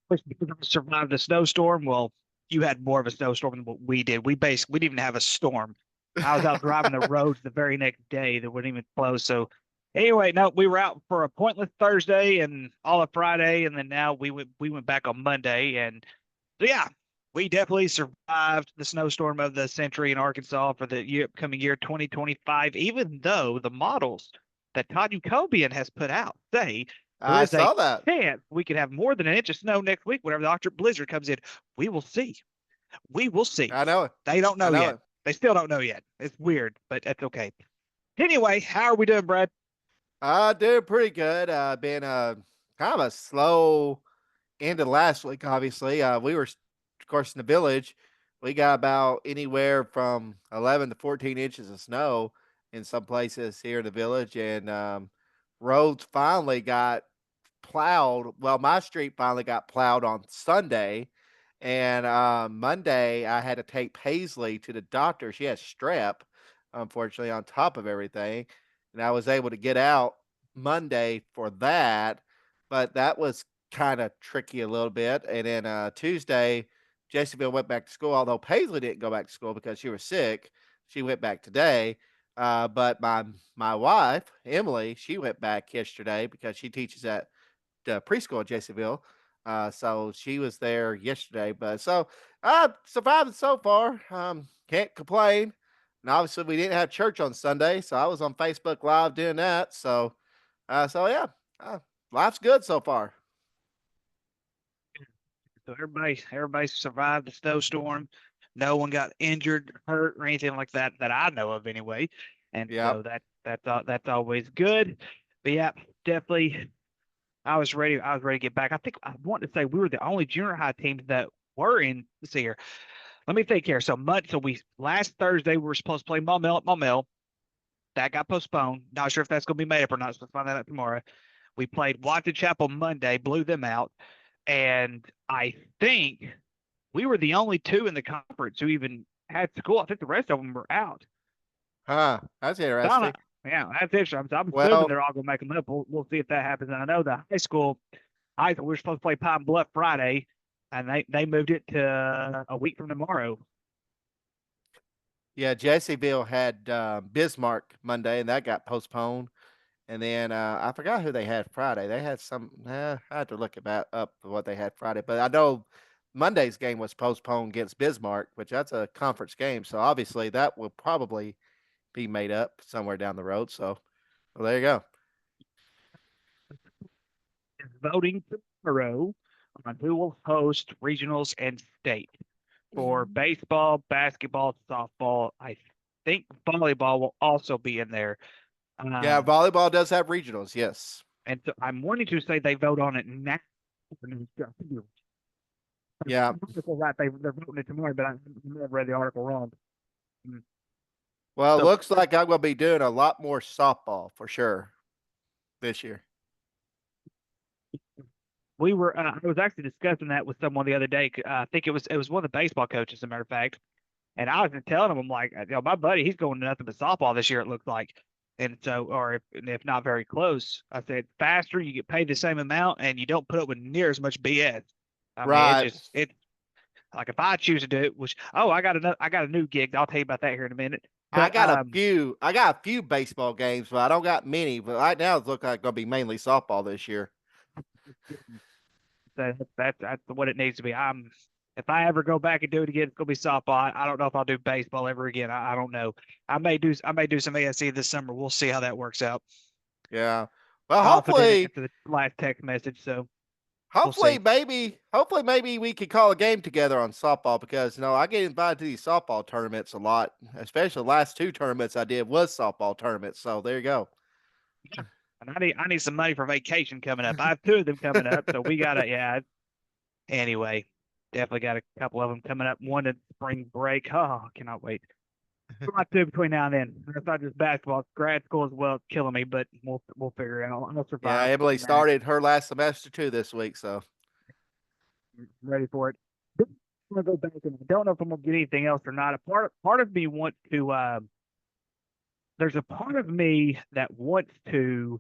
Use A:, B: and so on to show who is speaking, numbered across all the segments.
A: which survived the snowstorm. Well, you had more of a snowstorm than what we did. We didn't even have a storm. I was out driving the roads the very next day that wouldn't even close. So anyway, no, we were out for a pointless Thursday and all of Friday, and then now we went back on Monday, and so yeah, we definitely survived the snowstorm of the century in Arkansas for the upcoming year 2025. Even though the models that Todd Jacobian has put out say there
B: I
A: is a
B: saw that.
A: chance we could have more than an inch of snow next week whenever the Arctic blizzard comes in. We will see. We will see.
B: I know it.
A: They don't
B: I
A: know
B: know
A: yet.
B: it.
A: They still don't know yet. It's weird, but that's okay. Anyway, how are we doing, Brad?
B: Doing pretty good. Been kind of a slow end of last week. Obviously, we were, of course, in the village. We got about anywhere from 11 to 14 inches of snow in some places here in the village, and roads finally got plowed. Well, my street finally got plowed on Sunday, and Monday I had to take Paisley to the doctor. She has strep, unfortunately, on top of everything, and I was able to get out Monday for that, but that was kind of tricky a little bit. And then Tuesday, Jessamine went back to school. Although Paisley didn't go back to school because she was sick, she went back today. But my wife Emily, she went back yesterday because she teaches at preschool at Jessamine. So she was there yesterday, but so surviving so far. Can't complain. And obviously, we didn't have church on Sunday, so I was on Facebook Live doing that. So yeah, uh, life's good so far.
A: So everybody survived the snowstorm. No one got injured, hurt, or anything like that that I know of anyway. And
B: Yep.
A: so that's always good. But yeah, definitely I was ready. I was ready to get back. I think I want to say we were the only junior high teams that were in. Let's see here. Let me think here. So we last Thursday we were supposed to play Maumelle at Maumelle. That got postponed. Not sure if that's going to be made up or not. So let's find that out tomorrow. We played Watson Chapel Monday, blew them out, and I think we were the only two in the conference who even had school. I think the rest of them were out.
B: Huh. That's
A: So I don't know.
B: interesting.
A: Yeah, that's interesting. I'm assuming
B: Well,
A: they're all going to make them up. We'll see if that happens. And I know the high school, we were supposed to play Pine Bluff Friday, and they moved it to a week from tomorrow.
B: yeah, Jessyville had Bismarck Monday, and that got postponed. And then I forgot who they had Friday. They had some. I had to look about up what they had Friday, but I know Monday's game was postponed against Bismarck, which that's a conference game. So obviously that will probably be made up somewhere down the road. So well, there you go.
A: Is voting tomorrow on who will host regionals and state for baseball, basketball, softball. I think volleyball will also be in there.
B: Yeah,
A: Um,
B: volleyball does have regionals. Yes.
A: and so I'm wanting to say they vote on it now.
B: Yeah.
A: Right, they're voting it tomorrow, but I may have read the article wrong. Mm.
B: Well, it
A: So
B: looks like I'm going to be doing a lot more softball for sure this year.
A: I was actually discussing that with someone the other day. I think it was one of the baseball coaches, as a matter of fact. And I was just telling him, I'm like, my buddy, he's going to nothing but softball this year, it looks like. And so, or if not very close, I said, faster, you get paid the same amount, and you don't put up with near as much BS. I mean,
B: Right.
A: it like if I choose to do it, which I got a new gig. I'll tell you about that here in a minute.
B: I
A: But
B: got a few. I got a few baseball games, but I don't got many. But right now, it's looking like going to be mainly softball this year.
A: that's what it needs to be. If I ever go back and do it again, it's gonna be softball. I don't know if I'll do baseball ever again. I don't know. I may do some ASC this summer. We'll see how that works out.
B: Yeah. Well,
A: I also did it after the last text message, so we'll see.
B: hopefully, maybe we could call a game together on softball because I get invited to these softball tournaments a lot. Especially the last two tournaments I did was softball tournaments. So there you go.
A: Yeah. And I need some money for vacation coming up. I have two of them coming up, so we gotta yeah. Anyway, definitely got a couple of them coming up. One at spring break. Oh, I cannot wait. What I do between now and then. It's not just basketball, it's grad school as well. It's killing me, but we'll figure it out. I'll
B: Yeah,
A: survive.
B: Emily
A: Nah,
B: started her last semester too this week. So
A: I'm ready for it. I'm gonna go back and I don't know if I'm gonna get anything else or not. A part of me wants to. There's a part of me that wants to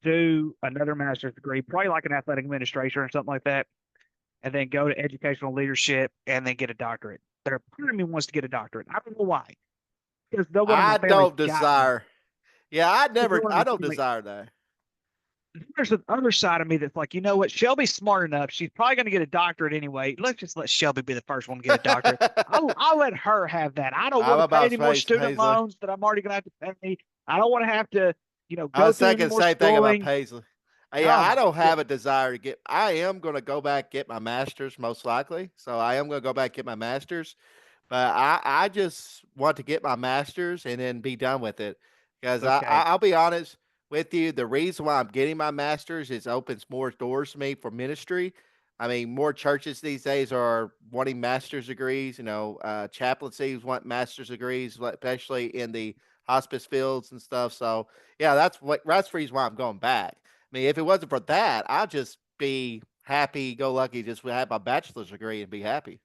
A: pursue another master's degree, probably like an athletic administration or something like that, and then go to educational leadership and then get a doctorate. There, part of me wants to get a doctorate. I don't know why, because no one in my
B: I
A: family's
B: don't
A: got one.
B: desire. Yeah,
A: No one in
B: I
A: my
B: don't
A: family.
B: desire that.
A: There's the other side of me that's like, you know what? Shelby's smart enough. She's probably going to get a doctorate anyway. Let's just let Shelby be the first one to get a doctorate. I'll let her have that. I don't
B: I'm
A: want to pay
B: about
A: any more
B: space,
A: student
B: Paisley.
A: loans that I'm already going to have to pay. I don't want to have to,
B: I
A: go
B: was
A: through any
B: thinking the
A: more
B: same thing about
A: schooling.
B: Paisley. Yeah,
A: Oh
B: I
A: my
B: don't have
A: goodness.
B: a desire to get. I am going to go back get my master's most likely. So I am going to go back get my master's. But I just want to get my master's and then be done with it. Because
A: Okay.
B: I'll be honest with you, the reason why I'm getting my master's is opens more doors to me for ministry. I mean, more churches these days are wanting master's degrees. Chaplaincies want master's degrees, especially in the hospice fields and stuff. So yeah, that's the reason why I'm going back. I mean, if it wasn't for that, I'd just be happy go lucky, just have my bachelor's degree and be happy.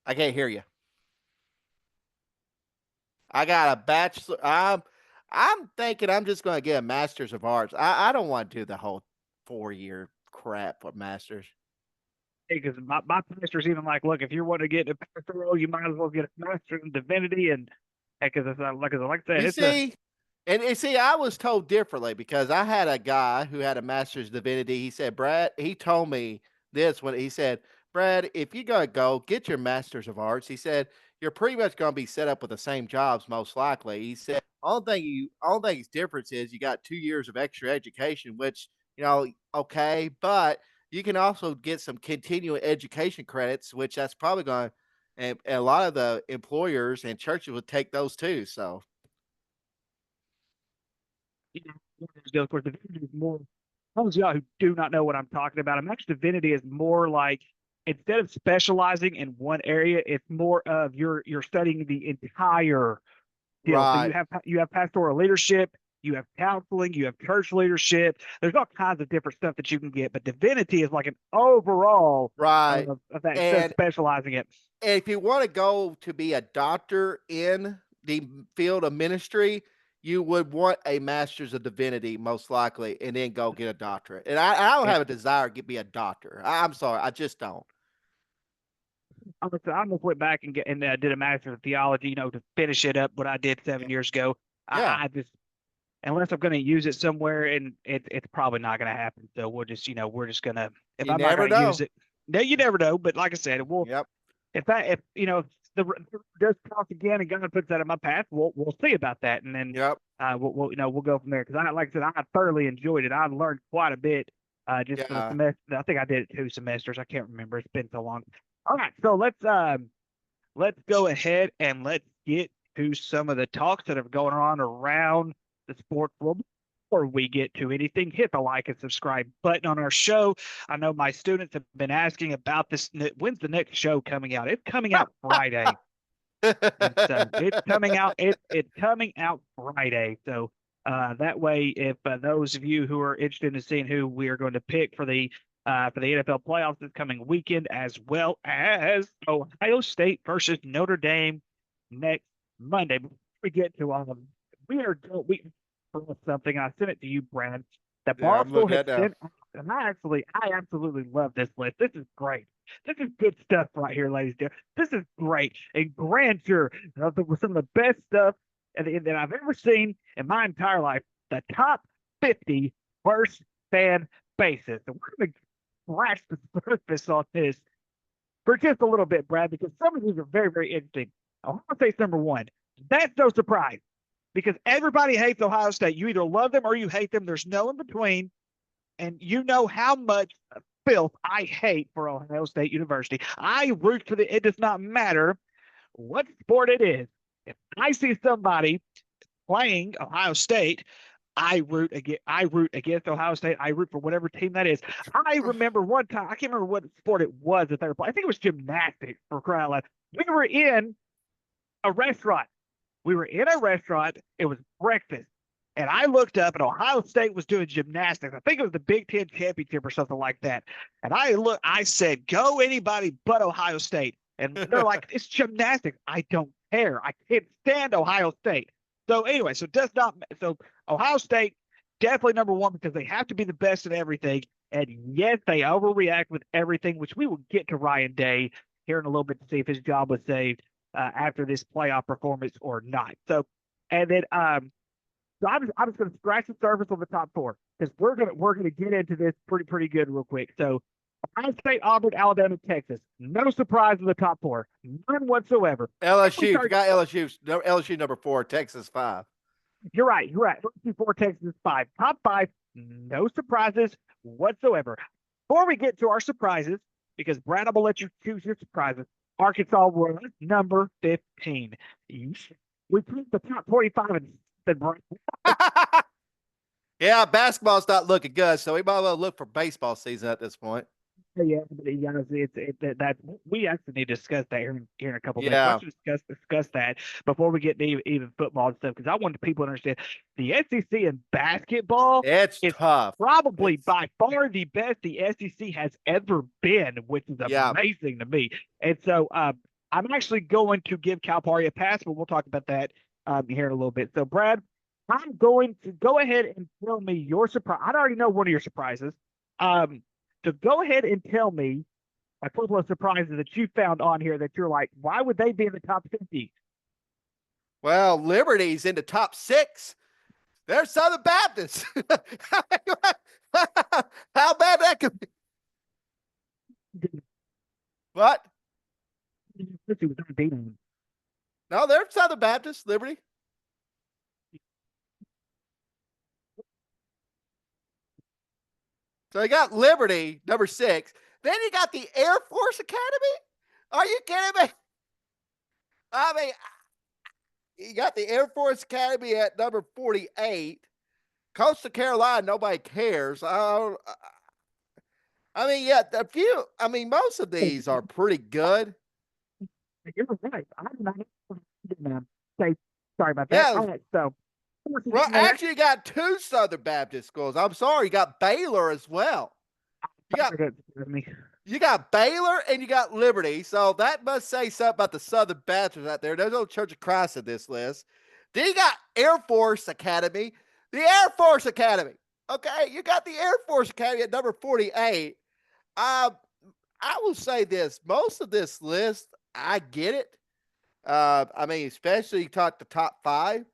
B: I can't hear you. I got a bachelor. I'm thinking I'm just going to get a master's of arts. I don't want to do the whole 4 year crap for masters.
A: Because my pastor's even like, look, if you're wanting to get a pastoral, you might as well get a master's in divinity. And because like I said,
B: You
A: it's a
B: see, and see, I was told differently because I had a guy who had a master's of divinity. He said, Brad, he told me this when he said, Brad, if you're going to go get your master's of arts, he said, you're pretty much going to be set up with the same jobs most likely. He said, only thing's difference is you got 2 years of extra education, which, okay, but you can also get some continuing education credits, which that's probably going to, and a lot of the employers and churches would take those too. So,
A: one of those deals. Of course, divinity is more. Those of y'all who do not know what I'm talking about, a match divinity is more like instead of specializing in one area, it's more of you're studying the entire deal. So
B: right.
A: you have pastoral leadership, you have counseling, you have church leadership. There's all kinds of different stuff that you can get, but divinity is like an overall
B: Right.
A: of that instead of
B: And
A: specializing it.
B: if you want to go to be a doctor in the field of ministry, you would want a master's of divinity most likely, and then go get a doctorate. And I don't
A: Yeah,
B: have a desire to be a doctor. I'm sorry, I just don't.
A: I almost went back and did a master's of theology, to finish it up what I did 7 years ago.
B: Yeah,
A: I just unless I'm going to use it somewhere, and it's probably not going to happen. So we're just going to if
B: you
A: I'm not
B: never
A: going to use
B: know.
A: it, no, you never know. But like I said,
B: Yep,
A: if if the does cross again and God puts that in my path, we'll see about that, and then
B: yep,
A: we'll go from there. Because like I said, I thoroughly enjoyed it. I learned quite a bit just for the
B: yeah.
A: semester. I think I did it 2 semesters. I can't remember. It's been so long. All right, so let's go ahead and let's get to some of the talks that are going on around the sports world. Before we get to anything, hit the like and subscribe button on our show. I know my students have been asking about this. When's the next show coming out? It's coming out Friday. And so it's coming out. It's coming out Friday. So that way, if those of you who are interested in seeing who we are going to pick for the NFL playoffs this coming weekend, as well as Ohio State versus Notre Dame next Monday. Before we get to all of them, we something. I sent it to you, Brad. That
B: Yeah, I'm
A: Barstool
B: looking
A: had
B: at now.
A: sent, and I absolutely love this list. This is great. This is good stuff right here, ladies and gentlemen. This is great and grandeur with some of the best stuff that I've ever seen in my entire life. The top 50 worst fan bases. And we're going to scratch the surface on this for just a little bit, Brad, because some of these are very, very interesting. Ohio State's number one. That's no surprise because everybody hates Ohio State. You either love them or you hate them. There's no in between. And you know how much filth I hate for Ohio State University. I root for it does not matter what sport it is. If I see somebody playing Ohio State, I root against Ohio State. I root for whatever team that is. I remember one time, I can't remember what sport it was that they were playing. I think it was gymnastics for crying out loud. We were in a restaurant. We were in a restaurant. It was breakfast. And I looked up and Ohio State was doing gymnastics. I think it was the Big Ten championship or something like that. And I said, go anybody but Ohio State. And they're like, it's gymnastics. I don't care. I can't stand Ohio State. So anyway, so does not so Ohio State definitely number one because they have to be the best at everything. And yes, they overreact with everything, which we will get to Ryan Day here in a little bit to see if his job was saved after this playoff performance or not. So, and then so I'm just going to scratch the surface on the top four because we're gonna get into this pretty good real quick. So Ohio State, Auburn, Alabama, Texas. No surprise in the top four, none whatsoever.
B: LSU, forgot LSU. LSU number 4, Texas 5.
A: You're right. You're right. Four, Texas is five. Top five, no surprises whatsoever. Before we get to our surprises, because Brad, I'm gonna let you choose your surprises. Arkansas was number 15. We put the top 25 and said,
B: Yeah, basketball's not looking good, so we might well look for baseball season at this point.
A: yeah, that we actually need to discuss that here in a couple of minutes.
B: Yeah,
A: Let's discuss that before we get to even football and stuff because I want people to understand the SEC in basketball
B: it's
A: is
B: tough.
A: probably
B: It's,
A: by far the best the SEC has ever been, which is
B: yeah.
A: amazing to me. And so I'm actually going to give Calipari a pass, but we'll talk about that here in a little bit. So Brad, I'm going to go ahead and tell me your surprise. I already know one of your surprises. Um, so go ahead and tell me a couple of surprises that you found on here that you're like, why would they be in the top 50?
B: Well, Liberty's in the top 6. They're Southern Baptists. How bad that could be? What? No, they're Southern Baptists, Liberty. So you got Liberty, number 6. Then you got the Air Force Academy. Are you kidding me? I mean, you got the Air Force Academy at number 48. Coastal Carolina, nobody cares. I mean, yeah, a few. I mean, most of these are pretty good.
A: You're right. I did not say sorry about that.
B: Yeah.
A: All right, so
B: Well, actually, you got 2 Southern Baptist schools. I'm sorry, you got Baylor as well. You got you got Baylor and you got Liberty. So that must say something about the Southern Baptists out there. There's no Church of Christ in this list. Then you got Air Force Academy. The Air Force Academy. Okay, you got the Air Force Academy at number 48. I will say this. Most of this list, I get it. I mean, especially you talk the top 5.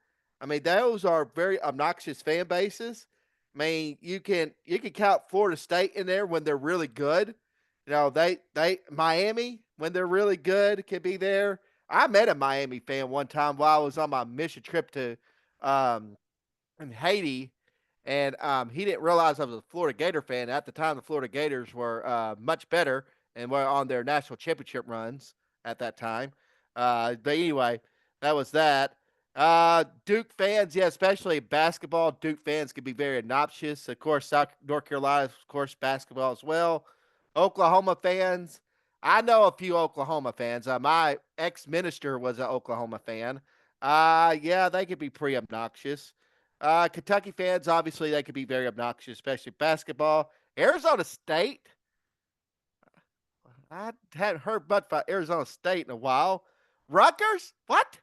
B: I mean, those are very obnoxious fan bases. I mean, you can count Florida State in there when they're really good. You know, they Miami when they're really good can be there. I met a Miami fan one time while I was on my mission trip to in Haiti, and he didn't realize I was a Florida Gator fan. At the time, the Florida Gators were much better and were on their national championship runs at that time. But anyway, that was that. Duke fans, yeah, especially basketball. Duke fans can be very obnoxious. Of course, North Carolina, of course, basketball as well. Oklahoma fans, I know a few Oklahoma fans. My ex-minister was an Oklahoma fan. Yeah, they could be pretty obnoxious. Kentucky fans, obviously, they could be very obnoxious, especially basketball. Arizona State, I hadn't heard much about Arizona State in a while. Rutgers, what?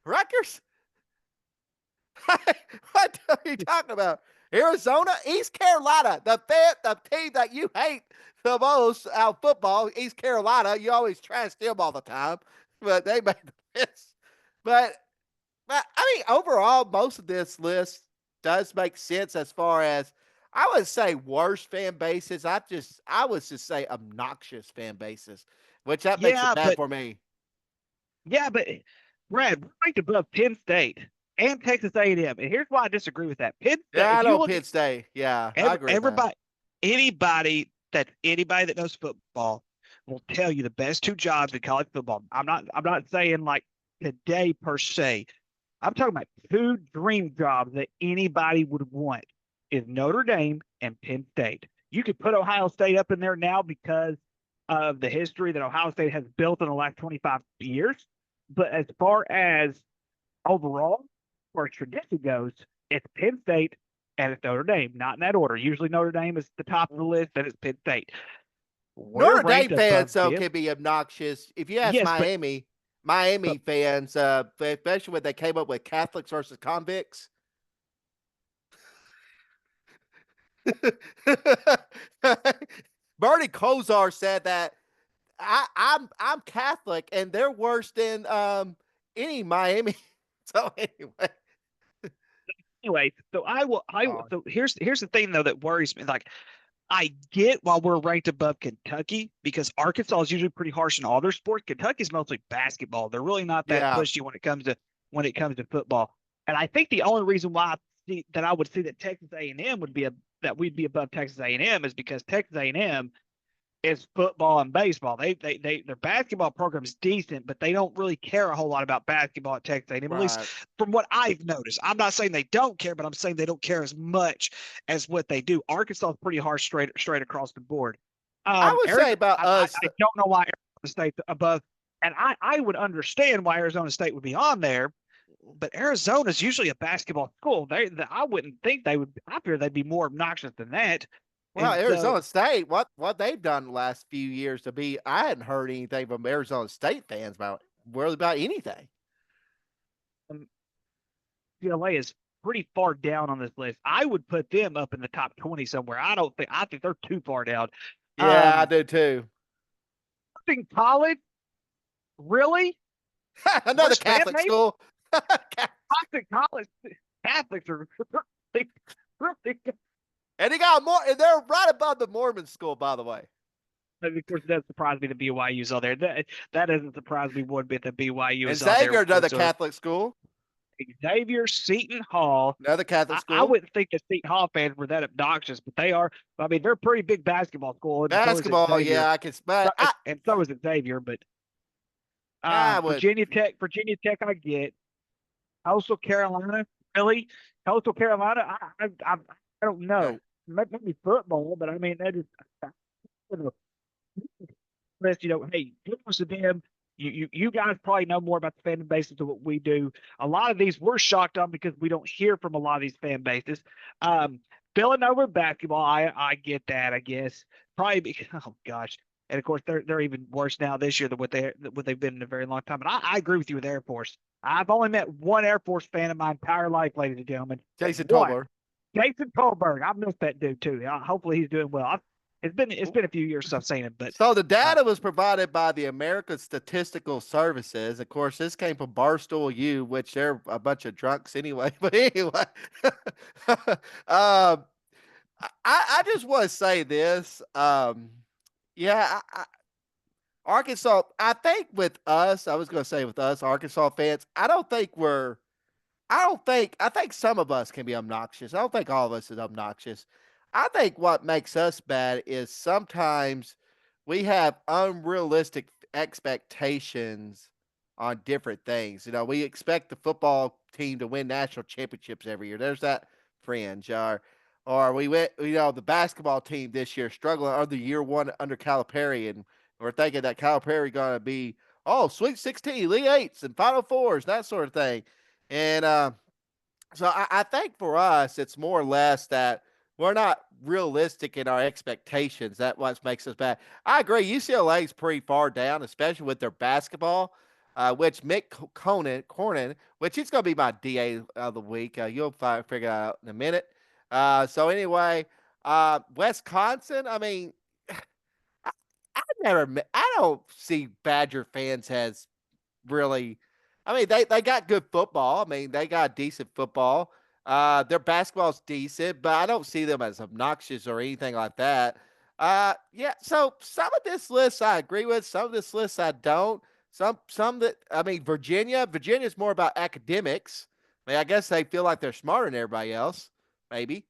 B: Rutgers? What are you talking about? Arizona, East Carolina, the team that you hate the most out football, East Carolina. You always trash them all the time, but they made the list. But I mean, overall, most of this list does make sense as far as I would say worst fan bases. I would just say obnoxious fan bases, which that makes it bad for me.
A: Yeah, but Brad, we're ranked above Penn State and Texas A&M, and here's why I disagree with that. Penn State,
B: Yeah, I know Penn State. Yeah, I agree.
A: Everybody, anybody that knows football will tell you the best 2 jobs in college football. I'm not saying like today per se. I'm talking about 2 dream jobs that anybody would want is Notre Dame and Penn State. You could put Ohio State up in there now because of the history that Ohio State has built in the last 25 years. But as far as overall, where tradition goes, it's Penn State and it's Notre Dame, not in that order. Usually Notre Dame is the top of the list, then it's Penn State.
B: Notre Dame fans, though, can be obnoxious. If you ask
A: yes,
B: Miami, Miami
A: So
B: fans, especially when they came up with Catholics versus convicts. Bernie Kosar said that I'm Catholic and they're worse than any Miami. So anyway,
A: anyway, so
B: oh,
A: so here's the thing though that worries me. Like I get why we're ranked above Kentucky because Arkansas is usually pretty harsh in all their sports. Kentucky's mostly basketball. They're really not that
B: yeah,
A: pushy when it comes to football. And I think the only reason why I would see that Texas A&M would be that we'd be above Texas A&M is because Texas A&M is football and baseball. Their basketball program is decent, but they don't really care a whole lot about basketball at Texas A&M. At least
B: right.
A: from what I've noticed. I'm not saying they don't care, but I'm saying they don't care as much as what they do. Arkansas is pretty harsh straight across the board.
B: I would say
A: Arizona,
B: about us.
A: I don't know why Arizona State's above, and I would understand why Arizona State would be on there. But Arizona is usually a basketball school. I wouldn't think they would. I fear they'd be more obnoxious than that.
B: Well,
A: And so
B: Arizona State, what they've done the last few years to be, I hadn't heard anything from Arizona State fans about really about anything.
A: um, UCLA is pretty far down on this list. I would put them up in the top 20 somewhere. I think they're too far down.
B: Yeah, I
A: Um,
B: do too.
A: I think college, really?
B: Another
A: Worst fan
B: Catholic
A: base?
B: school.
A: I think college Catholics are really, really
B: And he got more, and they're right above the Mormon school, by the way.
A: of course, that surprised me that BYU's on there. That doesn't surprise me one bit that BYU
B: And
A: is on there
B: Xavier, another
A: whatsoever.
B: Catholic school.
A: Xavier, Seton Hall.
B: Another Catholic
A: I
B: school.
A: wouldn't think the Seton Hall fans were that obnoxious, but they are. I mean, they're a pretty big basketball school, and so is
B: Basketball,
A: Xavier.
B: yeah, I can, but
A: And so is Xavier. But
B: I would.
A: Virginia Tech, I get. Coastal Carolina, really? Coastal Carolina, I don't know. Maybe football, but I mean that is hey, kudos to them. You guys probably know more about the fan bases than what we do. A lot of these we're shocked on because we don't hear from a lot of these fan bases. Um, Villanova basketball, I get that, I guess. Probably because, oh gosh. And of course they're even worse now this year than what they've been in a very long time. And I agree with you with Air Force. I've only met one Air Force fan in my entire life, ladies and gentlemen.
B: Jason
A: One.
B: Tolbert.
A: Jason Kohlberg. I missed that dude too. Hopefully he's doing well. It's been a few years since I've seen him, but
B: So the
A: uh,
B: data was provided by the American Statistical Services. Of course, this came from Barstool U, which they're a bunch of drunks anyway. But anyway, I just want to say this. Yeah, Arkansas. I think with us, I was going to say with us, Arkansas fans. I don't think we're. I don't think. I think some of us can be obnoxious. I don't think all of us is obnoxious. I think what makes us bad is sometimes we have unrealistic expectations on different things. You know, we expect the football team to win national championships every year. There's that fringe. Or we went, you know, the basketball team this year struggling under year one under Calipari, and we're thinking that Calipari going to be Sweet 16, Elite Eights, and Final Fours, that sort of thing. And so I think for us, it's more or less that we're not realistic in our expectations. That's what makes us bad. I agree. UCLA is pretty far down, especially with their basketball, which Mick Cornyn, which he's going to be my DA of the week. You'll figure that out in a minute. So anyway, Wisconsin. I mean, I, I don't see Badger fans as really. I mean, they got good football. I mean, they got decent football. Their basketball's decent, but I don't see them as obnoxious or anything like that. Yeah. So some of this list I agree with. Some of this list I don't. Some that I mean, Virginia's more about academics. I mean, I guess they feel like they're smarter than everybody else. Maybe.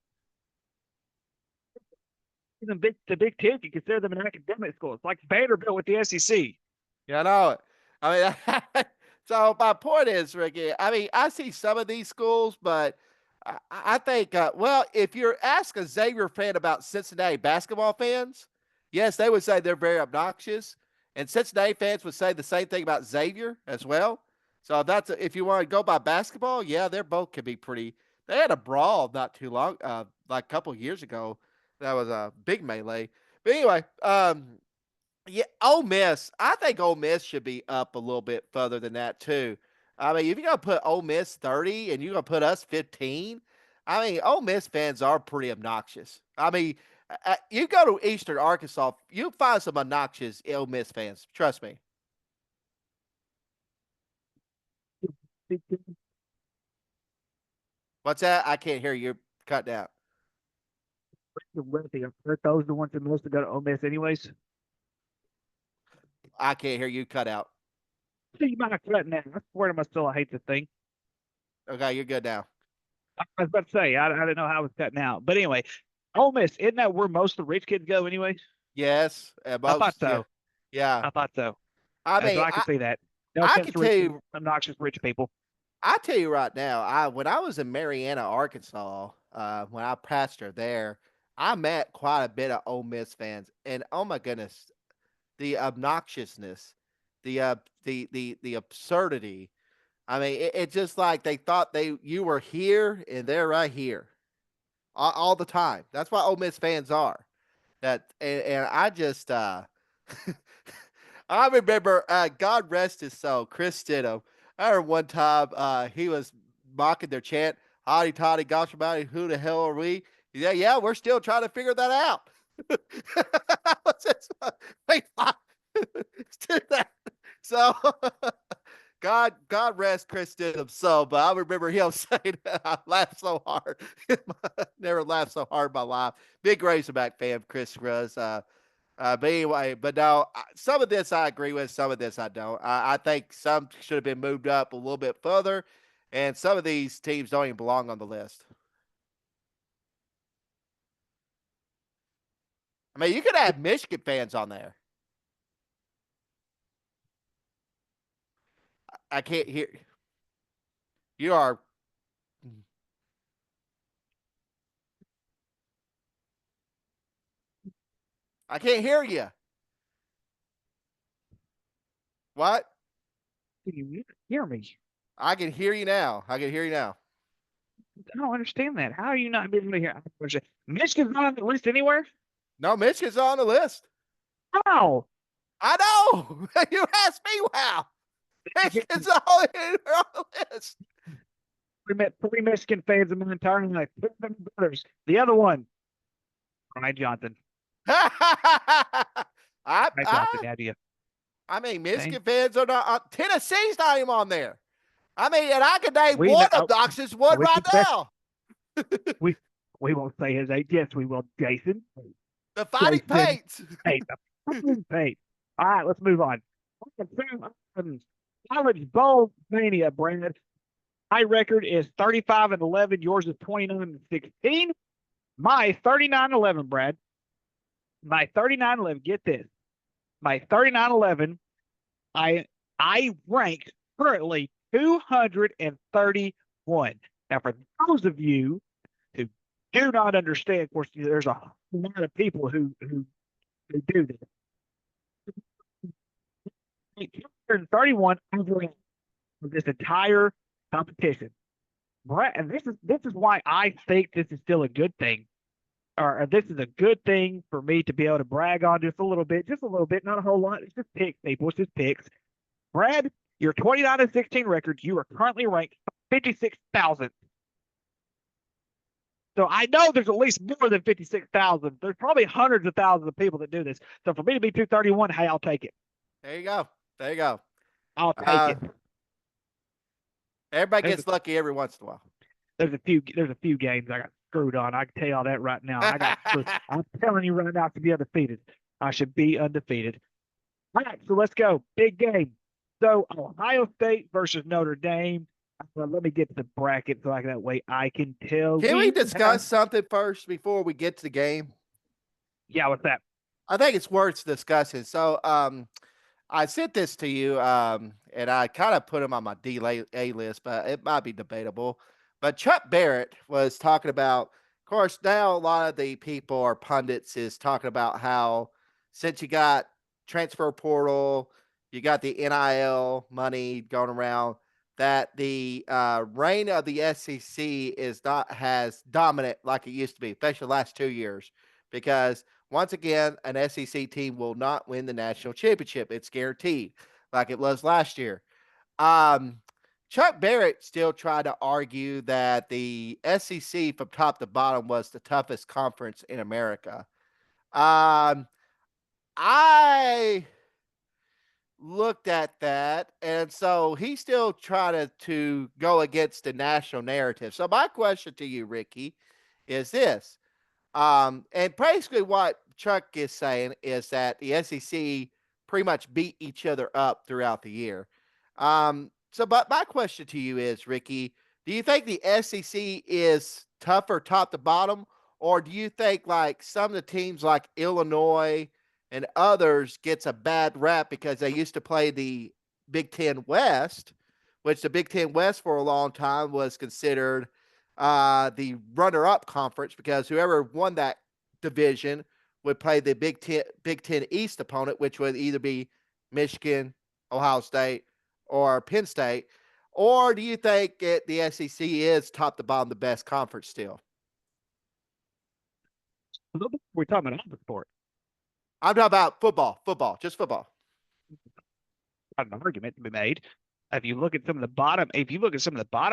A: the Big Ten, you consider them an academic school. It's like Vanderbilt with the SEC.
B: Yeah, I know it. I mean, so my point is, Ricky. I mean, I see some of these schools, but I think, well, if you're asking a Xavier fan about Cincinnati basketball fans, yes, they would say they're very obnoxious, and Cincinnati fans would say the same thing about Xavier as well. So that's if you want to go by basketball, yeah, they're both could be pretty. They had a brawl not too long, like a couple years ago. That was a big melee. But anyway, Yeah, Ole Miss. I think Ole Miss should be up a little bit further than that too. I mean, if you're gonna put Ole Miss 30 and you're gonna put us 15, I mean, Ole Miss fans are pretty obnoxious. I mean, you go to Eastern Arkansas, you find some obnoxious Ole Miss fans. Trust me. What's that? I can't hear you. Cut down.
A: Aren't those the ones that most to go to Ole Miss anyways?
B: I can't hear you. Cut out.
A: So you might have cut now. I swear to myself, I hate this thing.
B: Okay, you're good now.
A: I was about to say, I didn't know how it was cutting out. But anyway, Ole Miss, isn't that where most of the rich kids go anyway?
B: Yes,
A: I thought
B: most. Yeah,
A: so.
B: yeah.
A: I thought so.
B: I
A: So
B: mean,
A: I can see that. No
B: I
A: offense
B: can
A: to
B: tell
A: rich,
B: you
A: obnoxious rich people.
B: I tell you right now, I when I was in Marianna, Arkansas, when I pastored there, I met quite a bit of Ole Miss fans, and oh my goodness, the obnoxiousness, the absurdity. I mean, it just like they thought you were here and they're right here all the time. That's what Ole Miss fans are. And I just I remember, God rest his soul, Chris Stidham. I remember one time he was mocking their chant, "Hotty toddy, gosh almighty, who the hell are we?" Yeah, yeah, we're still trying to figure that out. Wait, do that. So God rest Chris Stidham's soul. But I remember him saying that I laughed so hard. Never laughed so hard in my life. Big Razorback fan, Chris was. But anyway, but no, some of this I agree with, some of this I don't. I think some should have been moved up a little bit further, and some of these teams don't even belong on the list. I mean, you could have Michigan fans on there. I can't hear. You are. I can't hear you. What?
A: Can you hear me?
B: I can hear you now. I can hear you now.
A: I don't understand that. How are you not able to hear? Michigan's not on the list anywhere?
B: No, Michigan's on the list.
A: How?
B: I know. You asked me how. Michigan's on the list.
A: We met 3 Michigan fans in my entire life. Brothers. The other one, Ryan Johnson.
B: I,
A: Ryan Johnson,
B: I
A: how do you?
B: I mean,
A: Same.
B: Michigan fans are not. Tennessee's not even on there. I mean, and I can name
A: We
B: one
A: know.
B: obnoxious one
A: We
B: right
A: can say
B: now.
A: we we won't say his age. Yes, we will. Jason.
B: The Fighting
A: Jason
B: Pates.
A: Pate. Pate. All right, let's move on. College bowl mania, Brandon. My record is 35-11. Yours is 29-16. My 39-11, Brad. My 39-11. Get this. My 39-11. I rank currently 231. Now, for those of you who do not understand, of course, there's a lot of people who do this. 231 overall for this entire competition. Brett, and this is why I think this is still a good thing, or this is a good thing for me to be able to brag on just a little bit, not a whole lot. It's just picks, people. It's just picks. Brad, your 29-16 records, you are currently ranked 56,000. So I know there's at least more than 56,000. There's probably hundreds of thousands of people that do this. So for me to be 231, hey, I'll take it.
B: There you go. There you go.
A: I'll take
B: Uh,
A: it.
B: everybody
A: There's a,
B: gets lucky every once in a while.
A: there's a few games I got screwed on. I can tell you all that right now. I got screwed. I'm telling you right now, I should be undefeated. I should be undefeated. All right, so let's go. Big game. So Ohio State versus Notre Dame. Let me get to the bracket so that way I can tell
B: Can we
A: you.
B: discuss something first before we get to the game?
A: Yeah, what's that?
B: I think it's worth discussing. So, I sent this to you, and I kind of put him on my A list, but it might be debatable. But Chuck Barrett was talking about, of course, now a lot of the people or pundits is talking about how since you got transfer portal, you got the NIL money going around, that the reign of the SEC is not as dominant like it used to be, especially the last 2 years, because once again, an SEC team will not win the national championship. It's guaranteed, like it was last year. Um, Chuck Barrett still tried to argue that the SEC from top to bottom was the toughest conference in America. Um, I looked at that, and so he's still trying to go against the national narrative. So my question to you, Ricky, is this: and basically what Chuck is saying is that the SEC pretty much beat each other up throughout the year. But my question to you is, Ricky, do you think the SEC is tougher top to bottom, or do you think like some of the teams like Illinois and others gets a bad rap because they used to play the Big Ten West, which the Big Ten West for a long time was considered the runner-up conference because whoever won that division would play the Big Ten East opponent, which would either be Michigan, Ohio State, or Penn State. Or do you think the SEC is top to bottom the best conference still?
A: We're talking about other sport.
B: I'm talking about football, just football.
A: An argument to be made. If you look at some of the bottom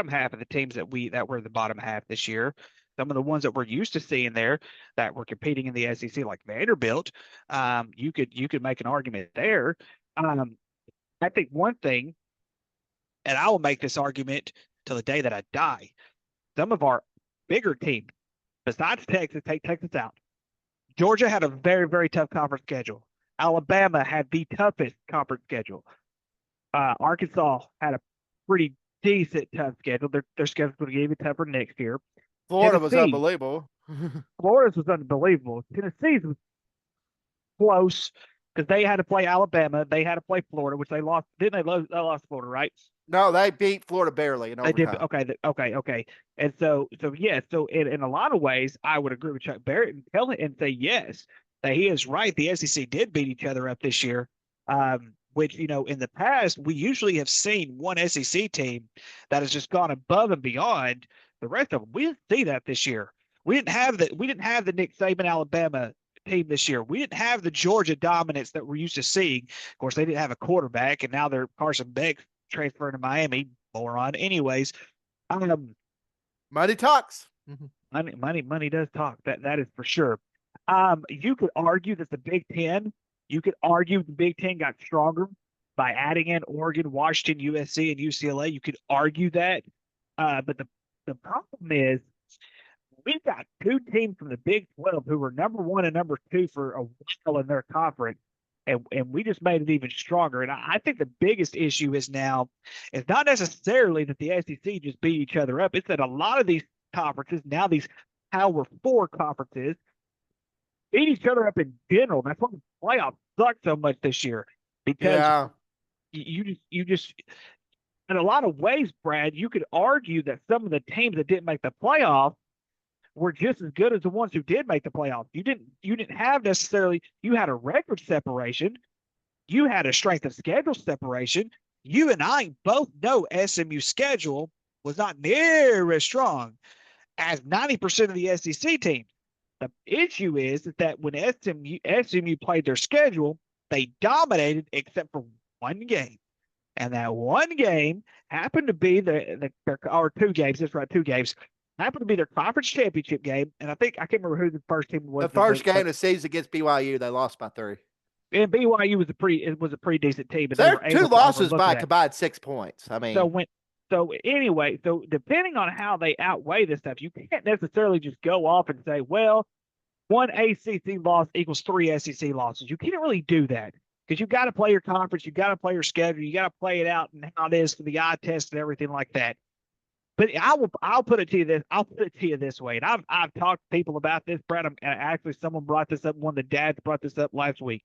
A: half of the teams that were the bottom half this year, some of the ones that we're used to seeing there that were competing in the SEC, like Vanderbilt, you could make an argument there. I think one thing, and I will make this argument till the day that I die. Some of our bigger teams, besides Texas, take Texas out. Georgia had a very, very tough conference schedule. Alabama had the toughest conference schedule. Arkansas had a pretty decent tough schedule. Their schedule's going to get even tougher next year.
B: Florida was unbelievable.
A: Florida's was unbelievable. Tennessee's was close because they had to play Alabama. They had to play Florida, which they lost. Didn't they lost Florida, right?
B: No, they beat Florida barely in overtime.
A: They did. Okay. And so yeah. So in a lot of ways, I would agree with Chuck Barrett and tell it and say yes that he is right. The SEC did beat each other up this year. Which, in the past, we usually have seen one SEC team that has just gone above and beyond the rest of them. We didn't see that this year. We didn't have the Nick Saban Alabama team this year. We didn't have the Georgia dominance that we're used to seeing. Of course, they didn't have a quarterback, and now they're Carson Beck transferring to Miami. Moron. Anyways,
B: money talks.
A: Money does talk. That is for sure. You could argue that the Big Ten. You could argue the Big Ten got stronger by adding in Oregon, Washington, USC, and UCLA. You could argue that. But the problem is we've got two teams from the Big 12 who were number one and number two for a while in their conference, and we just made it even stronger. And I think the biggest issue is now it's not necessarily that the SEC just beat each other up. It's that a lot of these conferences, now these Power 4 conferences, beat each other up in general. That's why the playoffs suck so much this year because you just in a lot of ways, Brad, you could argue that some of the teams that didn't make the playoffs were just as good as the ones who did make the playoffs. You didn't have necessarily you had a record separation, you had a strength of schedule separation. You and I both know SMU schedule was not near as strong as 90% of the SEC teams. The issue is that when SMU played their schedule, they dominated except for one game. And that one game happened to be or two games, that's right, two games, happened to be their conference championship game. And I can't remember who the first team was.
B: The first game of the season against BYU, they lost by 3.
A: And BYU was a pretty decent team. But
B: they're 2 losses by a combined 6 points. I mean,
A: So anyway, depending on how they outweigh this stuff, you can't necessarily just go off and say, well, one ACC loss equals 3 SEC losses. You can't really do that because you got to play your conference, you got to play your schedule, you got to play it out and how it is for the eye test and everything like that. But I'll put it to you this. I'll put it to you this way, and I've talked to people about this, Brad. Actually, someone brought this up. One of the dads brought this up last week.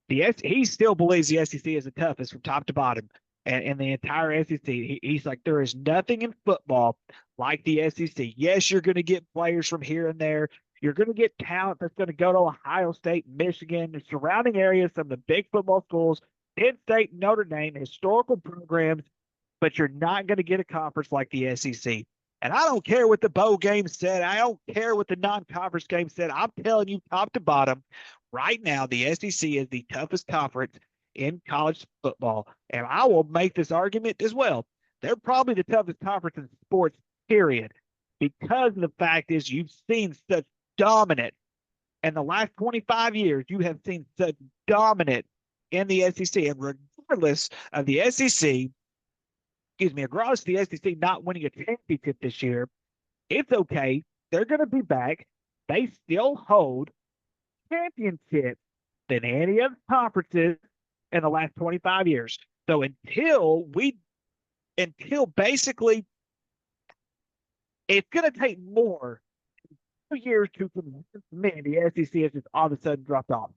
A: He still believes the SEC is the toughest from top to bottom. And the entire SEC, he's like, there is nothing in football like the SEC. Yes, you're going to get players from here and there. You're going to get talent that's going to go to Ohio State, Michigan, the surrounding areas, some of the big football schools, Penn State, Notre Dame, historical programs, but you're not going to get a conference like the SEC. And I don't care what the bowl game said. I don't care what the non-conference game said. I'm telling you, top to bottom, right now, the SEC is the toughest conference in college football. And I will make this argument as well. They're probably the toughest conference in sports, period. Because the fact is, you've seen such dominant in the last 25 years. You have seen such dominant in the SEC. And regardless of the SEC, excuse me, regardless of the SEC not winning a championship this year, it's okay. They're going to be back. They still hold championships than any of the conferences in the last 25 years. So until basically, it's going to take more 2 years to convince me the SEC has just all of a sudden dropped off.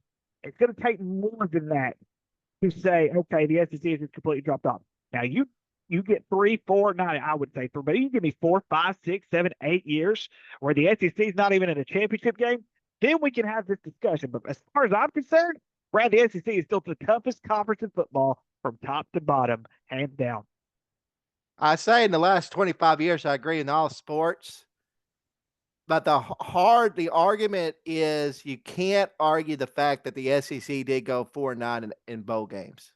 A: It's going to take more than that to say, okay, the SEC has just completely dropped off. Now you get 3, 4, not I would say 3, but you give me 4, 5, 6, 7, 8 years where the SEC is not even in a championship game, then we can have this discussion. But as far as I'm concerned, Brad, the SEC is still the toughest conference in football from top to bottom, hands down.
B: I say in the last 25 years, I agree in all sports. But the argument is you can't argue the fact that the SEC did go 4-9 in bowl games.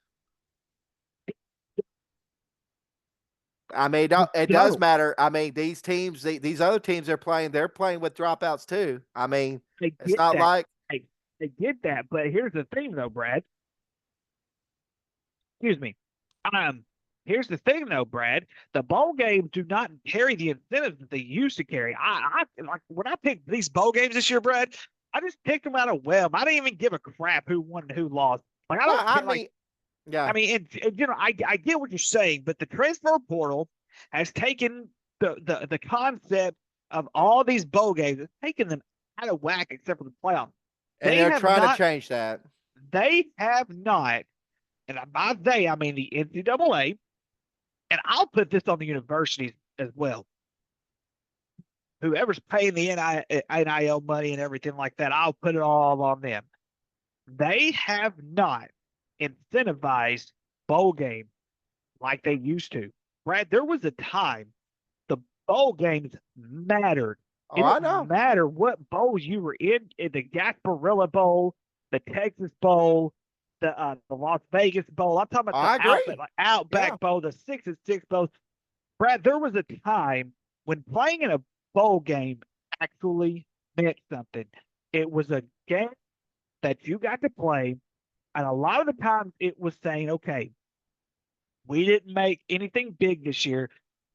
B: I mean, it does
A: No,
B: matter. I mean, these teams, these other teams they're playing with dropouts too. I mean,
A: they
B: it's
A: get
B: not
A: that.
B: like
A: They get that. But here's the thing, though, Brad. Excuse me. Um, Here's the thing, though, Brad. The bowl games do not carry the incentives that they used to carry. I like when I picked these bowl games this year, Brad. I just picked them out of web. I didn't even give a crap who won and who lost. Like I
B: well,
A: don't
B: I
A: care.
B: mean,
A: I
B: yeah.
A: mean, I get what you're saying, but the transfer portal has taken the concept of all these bowl games, it's taken them out of whack except for the playoffs.
B: And
A: They
B: they're
A: have
B: trying to
A: not.
B: change that.
A: They have not, and by they I mean the NCAA, and I'll put this on the universities as well. Whoever's paying the NIL money and everything like that, I'll put it all on them. They have not incentivized bowl games like they used to. Brad, there was a time the bowl games mattered.
B: Oh,
A: It
B: I
A: didn't
B: know.
A: matter what bowls you were in the Gasparilla Bowl, the Texas Bowl, the Las Vegas Bowl. I'm talking
B: Oh,
A: about
B: I
A: the
B: agree. Yeah.
A: Outback Bowl, the 6-6 Bowl. Brad, there was a time when playing in a bowl game actually meant something. It was a game that you got to play, and a lot of the times it was saying, okay, we didn't make anything big this year,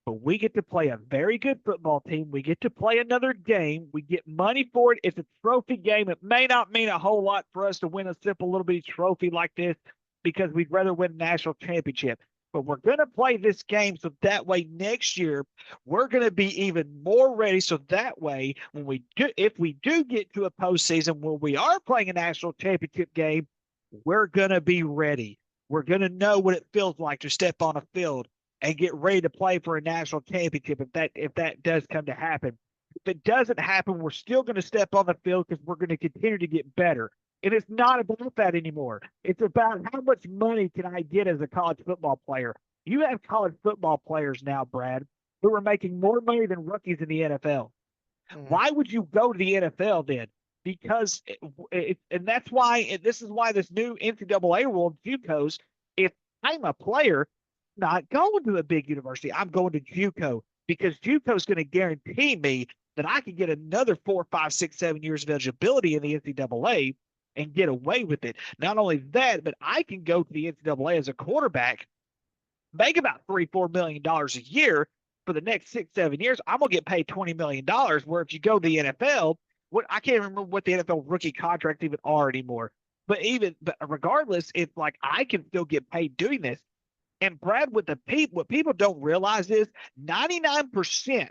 A: but we get to play a very good football team. We get to play another game. We get money for it. It's a trophy game. It may not mean a whole lot for us to win a simple little bitty trophy like this because we'd rather win a national championship. But we're going to play this game so that way next year we're going to be even more ready. So that way, if we do get to a postseason where we are playing a national championship game, we're going to be ready. We're going to know what it feels like to step on a field and get ready to play for a national championship if that does come to happen. If it doesn't happen, we're still going to step on the field because we're going to continue to get better. And it's not about that anymore. It's about how much money can I get as a college football player. You have college football players now, Brad, who are making more money than rookies in the NFL.
B: Mhm.
A: Why would you go to the NFL then? Because and that's why this is why this new NCAA rule, JUCOs, if I'm a player, not going to a big university, I'm going to JUCO because JUCO is going to guarantee me that I can get another 4, 5, 6, 7 years of eligibility in the NCAA and get away with it. Not only that, but I can go to the NCAA as a quarterback, make about $3, $4 million a year for the next 6, 7 years. I'm gonna get paid $20 million. Where if you go to the NFL, what I can't remember what the NFL rookie contracts even are anymore. But regardless, it's like I can still get paid doing this. And Brad, what people don't realize is 99%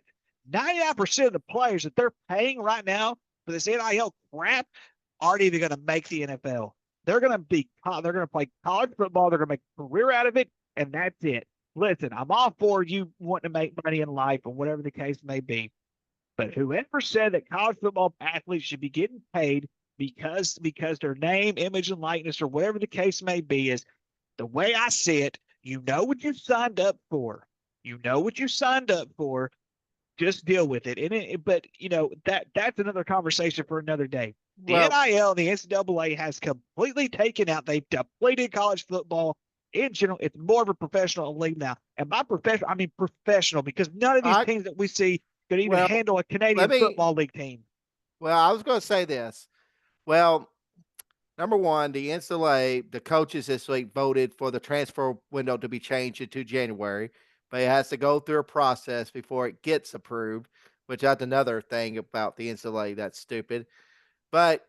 A: of the players that they're paying right now for this NIL crap aren't even going to make the NFL. They're going to play college football. They're going to make a career out of it, and that's it. Listen, I'm all for you wanting to make money in life or whatever the case may be. But whoever said that college football athletes should be getting paid because their name, image, and likeness, or whatever the case may be, is the way I see it. You know what you signed up for. You know what you signed up for. just deal with it. But that's another conversation for another day. The
B: Well,
A: NIL and the NCAA has completely taken out. They've depleted college football in general. It's more of a professional league now, and by professional, I mean professional, because none of these
B: I
A: teams that we see could even
B: well
A: handle a
B: let
A: Canadian
B: me.
A: football league team.
B: Well, I was going to say this. Well, number one, the NCAA, the coaches this week voted for the transfer window to be changed into January, but it has to go through a process before it gets approved, which that's another thing about the NCAA that's stupid. But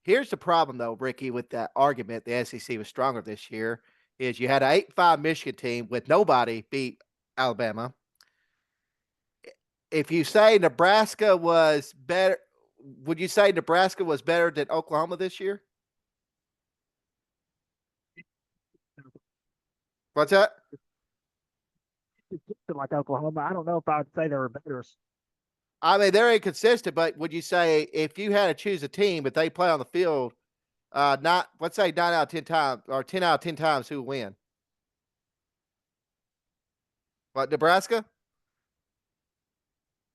B: here's the problem, though, Ricky, with that argument the SEC was stronger this year is you had an 8-5 Michigan team with nobody beat Alabama. If you say Nebraska was better, would you say Nebraska was better than Oklahoma this year? What's that?
A: Like Oklahoma, I don't know if I would say they were better.
B: I mean, they're inconsistent, but would you say if you had to choose a team, if they play on the field, not let's say 9 out of 10 times or 10 out of 10 times, who would win? What, Nebraska?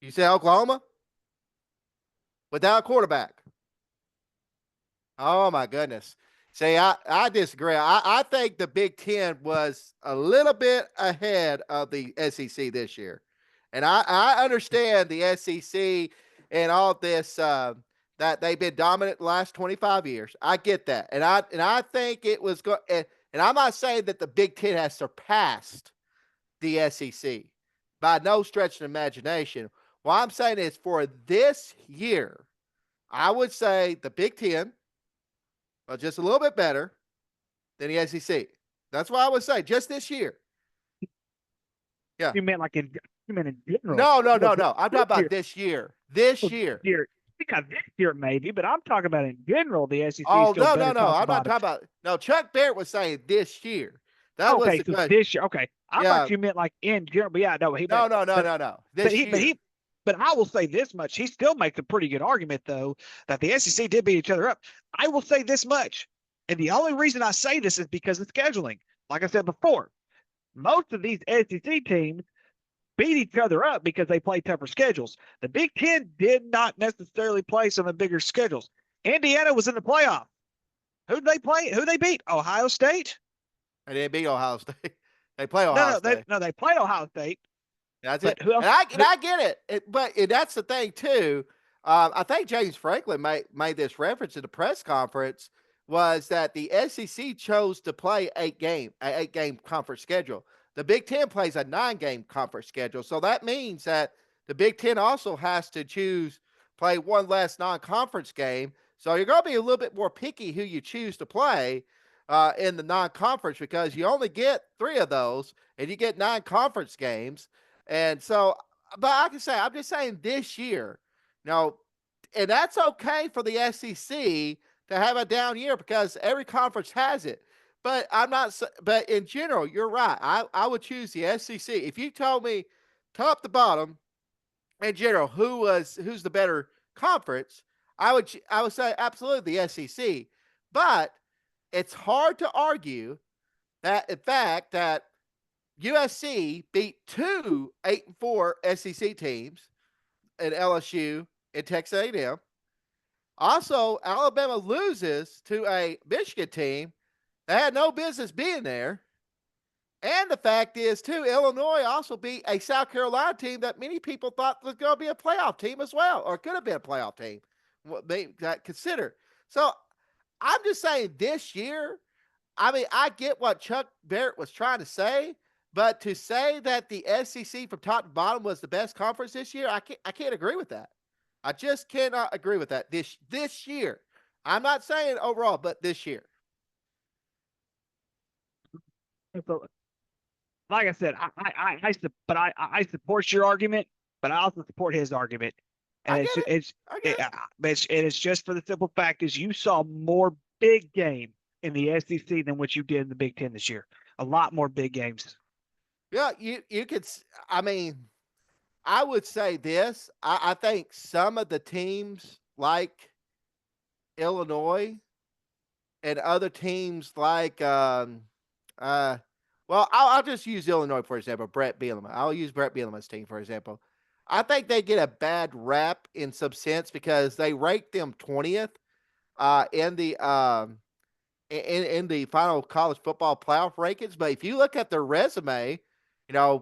B: You say Oklahoma without a quarterback? Oh my goodness. See, I disagree. I think the Big Ten was a little bit ahead of the SEC this year. And I understand the SEC and all this that they've been dominant the last 25 years. I get that. And I think it was go and I'm not saying that the Big Ten has surpassed the SEC by no stretch of imagination. What I'm saying is for this year, I would say the Big Ten just a little bit better than the SEC. That's what I would say just this year. Yeah.
A: You meant like you meant in general.
B: No, no,
A: Well,
B: no, no. I'm talking
A: this
B: about
A: year,
B: this year. This
A: well,
B: year.
A: this year, yeah, this year maybe, but I'm talking about in general. The SEC is
B: Oh,
A: still
B: no, no,
A: better
B: no.
A: top to
B: I'm not
A: bottom.
B: talking about. No, Chuck Barrett was saying this year. That was
A: Okay,
B: the
A: so
B: question.
A: this year, okay, I
B: Yeah.
A: thought you meant like in general, but yeah, no,
B: No, no, no,
A: but
B: no, no.
A: but
B: This
A: he but
B: year.
A: he but I will say this much: he still makes a pretty good argument though that the SEC did beat each other up. I will say this much, and the only reason I say this is because of scheduling. Like I said before, most of these SEC teams beat each other up because they play tougher schedules. The Big Ten did not necessarily play some of the bigger schedules. Indiana was in the playoff. Who did they play? Who they beat? Ohio State?
B: And they beat Ohio State. They play
A: No,
B: Ohio
A: no,
B: State.
A: they played Ohio State.
B: That's
A: But
B: it.
A: who
B: And
A: else?
B: I get but that's the thing too. I think James Franklin made this reference in the press conference was that the SEC chose to play eight game conference schedule. The Big Ten plays a 9 game conference schedule, so that means that the Big Ten also has to choose play one less non-conference game. So you're going to be a little bit more picky who you choose to play in the non-conference because you only get 3 of those, and you get 9 conference games. And so, but I can say, I'm just saying this year, and that's okay for the SEC to have a down year because every conference has it. But I'm not, but in general, you're right. I would choose the SEC. If you told me top to bottom, in general, who's the better conference, I would say absolutely the SEC. But it's hard to argue that in fact that USC beat 2 8-4 SEC teams at LSU and Texas A&M. Also, Alabama loses to a Michigan team that had no business being there. And the fact is, too, Illinois also beat a South Carolina team that many people thought was going to be a playoff team as well, or could have been a playoff team. What they got considered. So I'm just saying this year, I mean, I get what Chuck Barrett was trying to say, but to say that the SEC from top to bottom was the best conference this year, I can't agree with that. I just cannot agree with that this year. I'm not saying overall, but this year.
A: So, like I said, I support your argument, but I also support his argument, and
B: I get it. I get it.
A: it's just for the simple fact is you saw more big game in the SEC than what you did in the Big Ten this year. A lot more big games.
B: Yeah, you could. I mean, I would say this. I think some of the teams like Illinois and other teams like well, I'll just use Illinois for example. Brett Bielema. I'll use Brett Bielema's team for example. I think they get a bad rap in some sense because they rank them 20th in the in the final college football playoff rankings. But if you look at their resume,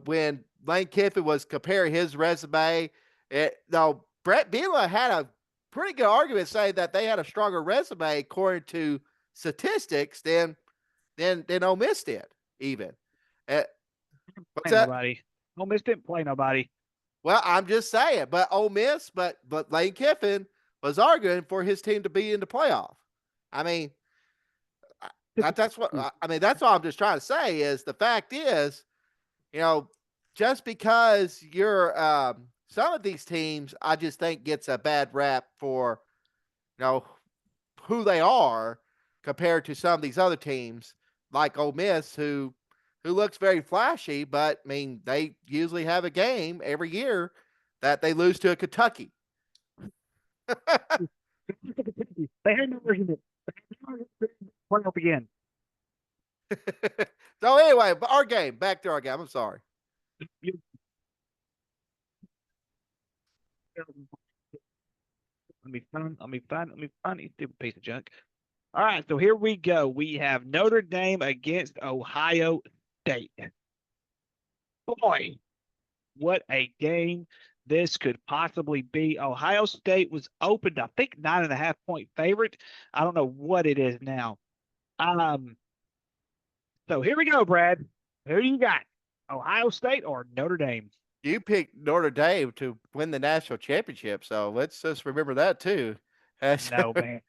B: when Lane Kiffin was comparing his resume, Brett Bielema had a pretty good argument saying that they had a stronger resume according to statistics than Ole Miss did. Even uh, what's
A: Play
B: that?
A: nobody. Ole Miss didn't play nobody.
B: Well, I'm just saying, but Ole Miss, but Lane Kiffin was arguing for his team to be in the playoff. I mean, that's what I mean. That's all I'm just trying to say is the fact is, you know, just because you're some of these teams, I just think gets a bad rap for you know who they are compared to some of these other teams like Ole Miss who looks very flashy, but I mean they usually have a game every year that they lose to a Kentucky.
A: They had no argument. Play up again.
B: So anyway, but our game, back to our game. I'm sorry.
A: You, let me find. Let me find. Let me find. You stupid piece of junk. All right, so here we go. We have Notre Dame against Ohio State. Boy, what a game this could possibly be. Ohio State was opened, I think, 9.5 point favorite. I don't know what it is now. Um, so here we go, Brad. Who do you got? Ohio State or Notre Dame?
B: You picked Notre Dame to win the national championship, so let's just remember that too.
A: No, man.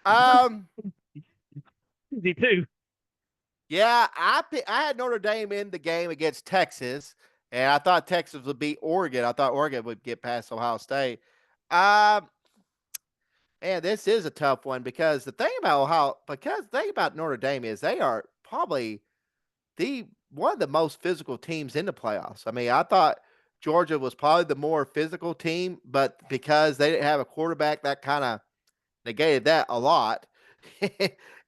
B: um,
A: Easy too.
B: yeah, I had Notre Dame in the game against Texas, and I thought Texas would beat Oregon. I thought Oregon would get past Ohio State. Um, Man, this is a tough one because the thing about Notre Dame is they are probably the one of the most physical teams in the playoffs. I mean, I thought Georgia was probably the more physical team, but because they didn't have a quarterback, that kind of negated that a lot.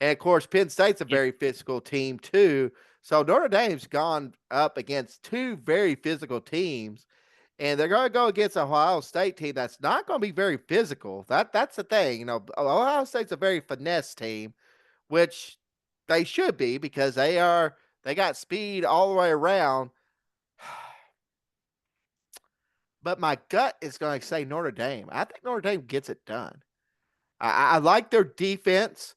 B: And of course, Penn State's a
A: Yeah,
B: very physical team too. So Notre Dame's gone up against two very physical teams, and they're going to go against a Ohio State team that's not going to be very physical. That's the thing. Ohio State's a very finesse team, which they should be because they got speed all the way around. But my gut is going to say Notre Dame. I think Notre Dame gets it done. I like their defense.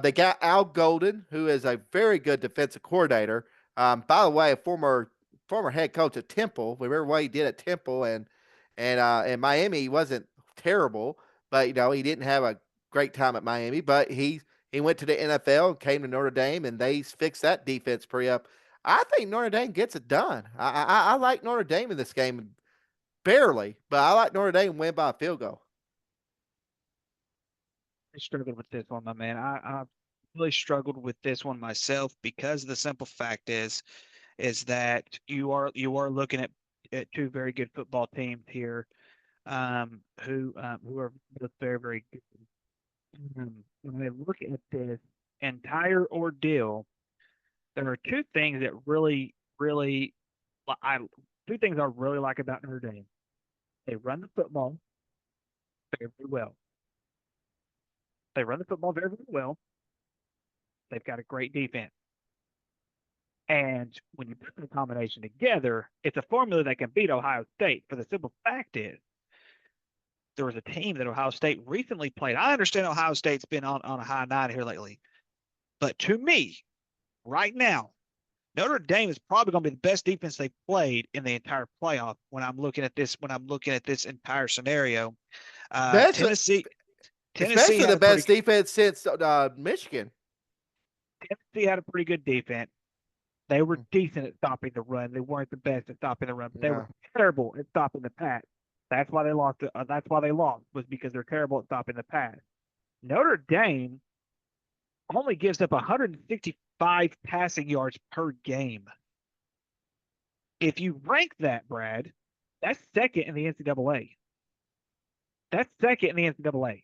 B: They got Al Golden, who is a very good defensive coordinator. By the way, a former head coach at Temple. Remember what he did at Temple and in Miami, he wasn't terrible, but he didn't have a great time at Miami. But he went to the NFL and came to Notre Dame, and they fixed that defense pretty up. I think Notre Dame gets it done. I like Notre Dame in this game barely, but I like Notre Dame win by a field goal.
A: I struggled with this one, my man. I really struggled with this one myself because the simple fact is that you are looking at two very good football teams here, who are both very very good. When I look at this entire ordeal, there are two things that really I two things I really like about Notre Dame. They run the football very, very well. They run the football very, very well. They've got a great defense. And when you put the combination together, it's a formula that can beat Ohio State. For the simple fact is, there was a team that Ohio State recently played. I understand Ohio State's been on a high nine here lately. But to me, right now, Notre Dame is probably going to be the best defense they've played in the entire playoff when I'm looking at this entire scenario.
B: Best,
A: Tennessee
B: especially
A: had
B: the
A: a pretty
B: best defense since Michigan.
A: Tennessee had a pretty good defense. They were
B: Mm,
A: decent at stopping the run. They weren't the best at stopping the run, but they were
B: yeah.
A: terrible at stopping the pass. That's why they lost. That's why they lost was because they're terrible at stopping the pass. Notre Dame only gives up 165 passing yards per game. If you rank that, Brad, that's second in the NCAA. That's second in the NCAA.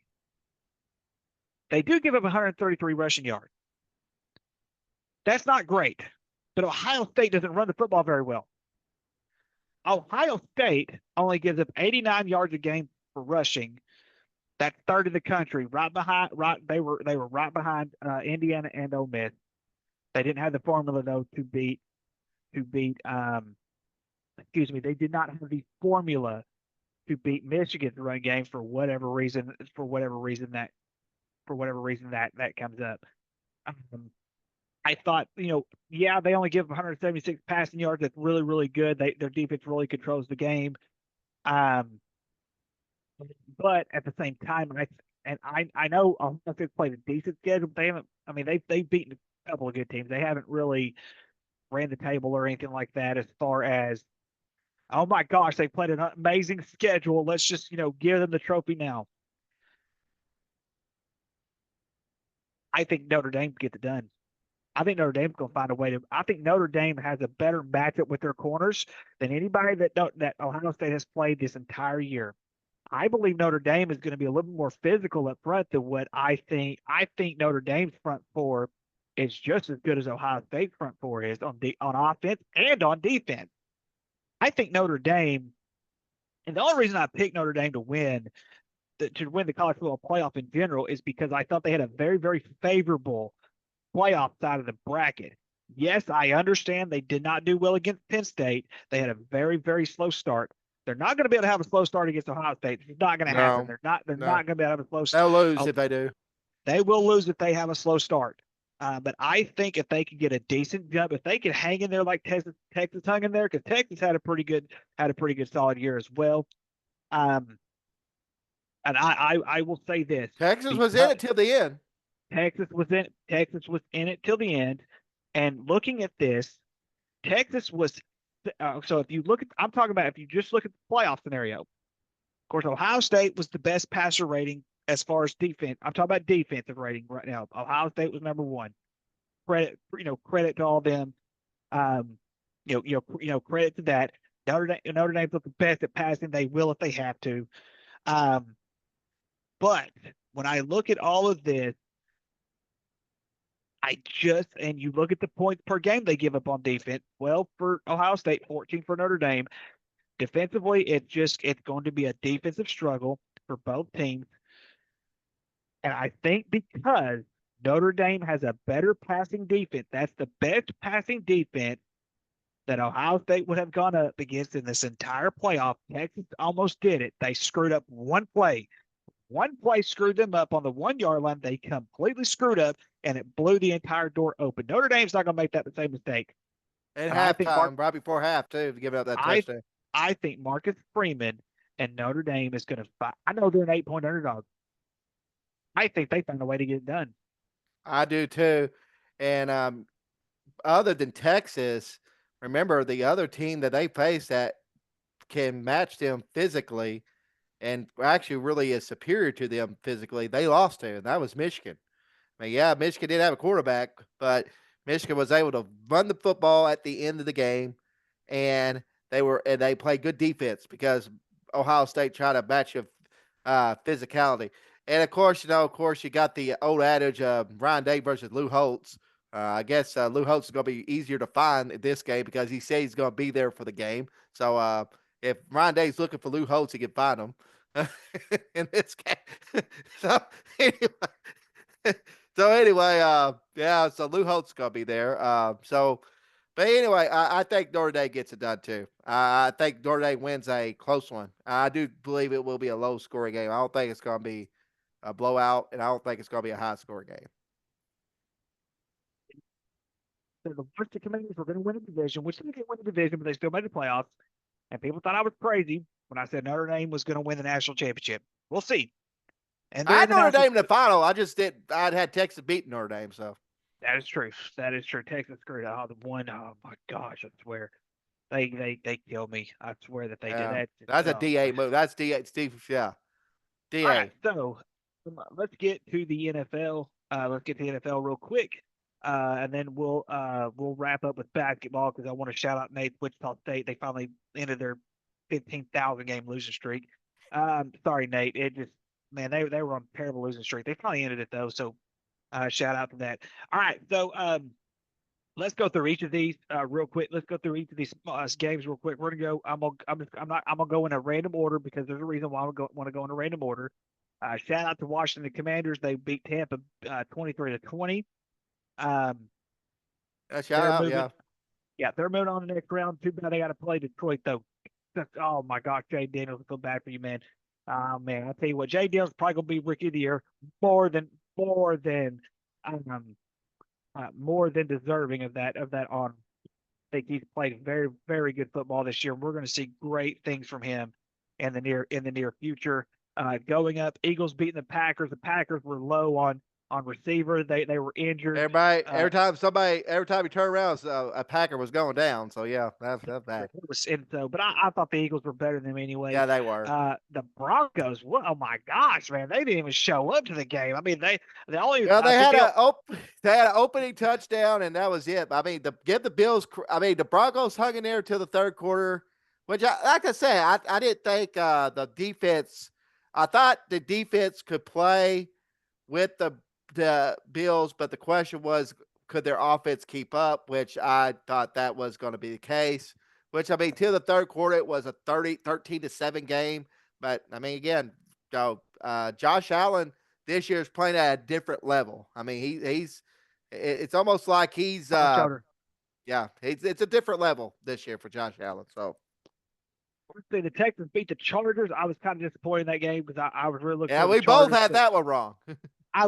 A: They do give up 133 rushing yards. That's not great, but Ohio State doesn't run the football very well. Ohio State only gives up 89 yards a game for rushing. That's third in the country, right behind. Right, they were right behind Indiana and Ole Miss. They didn't have the formula though to beat. Excuse me, they did not have the formula to beat Michigan's run game for whatever reason. For whatever reason that comes up. Um, I thought, yeah, they only give 176 passing yards. That's really, really good. Their defense really controls the game. Um, but at the same time, I know Ohio State's played a decent schedule, but they haven't. I mean, they've beaten a couple of good teams. They haven't really ran the table or anything like that. As far as, oh my gosh, they played an amazing schedule. Let's just give them the trophy now. I think Notre Dame gets it done. I think Notre Dame's going to find a way to. I think Notre Dame has a better matchup with their corners than anybody that Ohio State has played this entire year. I believe Notre Dame is going to be a little more physical up front than what I think. I think Notre Dame's front four is just as good as Ohio State's front four is on offense and on defense. I think Notre Dame, and the only reason I picked Notre Dame to win the college football playoff in general is because I thought they had a very, very favorable playoff side of the bracket. Yes, I understand they did not do well against Penn State. They had a very, very slow start. They're not going to be able to have a slow start against Ohio State. It's not going to happen.
B: No,
A: They're not
B: no,
A: going to be able to have a slow
B: they'll
A: start.
B: lose
A: Oh,
B: if they do.
A: they will lose if they have a slow start. But I think if they could get a decent jump, if they could hang in there like Texas hung in there, because Texas had a pretty good solid year as well. Um, and I will say this
B: Texas was in
A: because
B: it till the end.
A: Texas was in it till the end. And looking at this, Texas was so if you look at I'm talking about if you just look at the playoff scenario. Of course, Ohio State was the best passer rating as far as defense. I'm talking about defensive rating right now. Ohio State was number one. Credit to all them. Um, credit to that. Notre Dame's the best at passing. They will if they have to. Um, but when I look at all of this, and you look at the points per game they give up on defense. 12 for Ohio State, 14 for Notre Dame. Defensively, it's going to be a defensive struggle for both teams. And I think because Notre Dame has a better passing defense, that's the best passing defense that Ohio State would have gone up against in this entire playoff. Texas almost did it. They screwed up one play. One play screwed them up on the 1 yard line. They completely screwed up, and it blew the entire door open. Notre Dame's not going to make that the same mistake.
B: At
A: And I think
B: halftime, right before half, too, to give up that
A: I
B: touchdown.
A: I think Marcus Freeman and Notre Dame is going to fight. I know they're an 8-point underdog. I think they found a way to get it done.
B: I do too. And other than Texas, remember the other team that they face that can match them physically and actually really is superior to them physically, they lost to, and that was Michigan. I mean, yeah, Michigan did have a quarterback, but Michigan was able to run the football at the end of the game, and they played good defense because Ohio State tried to match your physicality. And of course, you got the old adage of Ryan Day versus Lou Holtz. I guess Lou Holtz is going to be easier to find in this game because he says he's going to be there for the game. So if Ryan Day's looking for Lou Holtz, he can find him in this game. so anyway, yeah, so Lou Holtz gonna be there. But anyway, I think Notre Dame gets it done too. I think Notre Dame wins a close one. I do believe it will be a low scoring game. I don't think it's gonna be a blowout, and I don't think it's gonna be a high scoring game.
A: So the worst two commanders were going to win the division, which they didn't win the division, but they still made the playoffs. And people thought I was crazy when I said Notre Dame was going to win the national championship. We'll see. And
B: I
A: they're in
B: had
A: the
B: Notre
A: national.
B: Dame in the final. I just did. I'd had Texas beating Notre Dame, so
A: That is true. That is true. Texas screwed out the one. Oh my gosh! I swear they killed me. I swear that they did that.
B: that's a
A: Oh
B: DA
A: my.
B: move. That's DA. Steve, yeah,
A: All right,
B: DA.
A: so let's get to the NFL. Let's get to the NFL real quick, and then we'll wrap up with basketball because I want to shout out Nate Wichita State. They finally ended their 15,000 game losing streak. Sorry, Nate. It just man they were on a terrible losing streak. They finally ended it though. So shout out to that. All right, so let's go through each of these real quick. Let's go through each of these games real quick. We're gonna go. I'm gonna go in a random order because there's a reason why want to go in a random order. Shout out to Washington Commanders. They beat Tampa 23-20. Um,
B: Shout
A: they're
B: out,
A: moving.
B: yeah.
A: Yeah, they're moving on to the next round. Too bad they got to play Detroit though. Oh my gosh, Jay Daniels, I feel bad for you, man. Oh man, I tell you what, Jay Daniels is probably gonna be rookie of the year more than um more than deserving of that honor. I think he's played very good football this year. We're going to see great things from him in the near future. Going up, Eagles beating the Packers. The Packers were low on receiver. They were injured.
B: Everybody, every time you turn around, a Packer was going down. So yeah, that's bad.
A: And so, but I thought the Eagles were better than them anyway.
B: Yeah, they were.
A: The Broncos, oh my gosh, man, they didn't even show up to the game. I mean, they only,
B: Well,
A: I think
B: they had an opening touchdown, and that was it. I mean, give the Bills. I mean, the Broncos hung in there till the third quarter, which, like I said, I didn't think the defense. I thought the defense could play with the Bills, but the question was, could their offense keep up? Which I thought that was going to be the case. Which, I mean, till the third quarter, it was a 13-7 game. But I mean, again, Josh Allen this year is playing at a different level. I mean, he's it's almost like he's
A: shoulder.
B: yeah, it's a different level this year for Josh Allen. So
A: The Texans beat the Chargers. I was kind of disappointed in that game because I was really looking
B: yeah,
A: for the
B: we both
A: Chargers.
B: had that one wrong.
A: I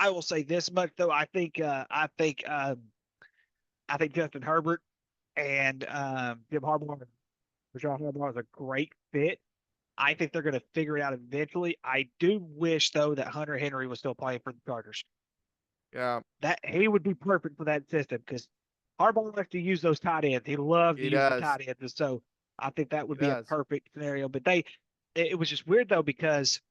A: will say this much though. I think Justin Herbert and Jim Harbaugh, John Harbaugh is a great fit. I think they're going to figure it out eventually. I do wish though that Hunter Henry was still playing for the Chargers.
B: Yeah,
A: That he would be perfect for that system because Harbaugh likes to use those tight ends. He loves to
B: he
A: use the
B: does.
A: tight ends, and so I think that
B: He
A: would be a
B: does.
A: perfect scenario. But it was just weird though because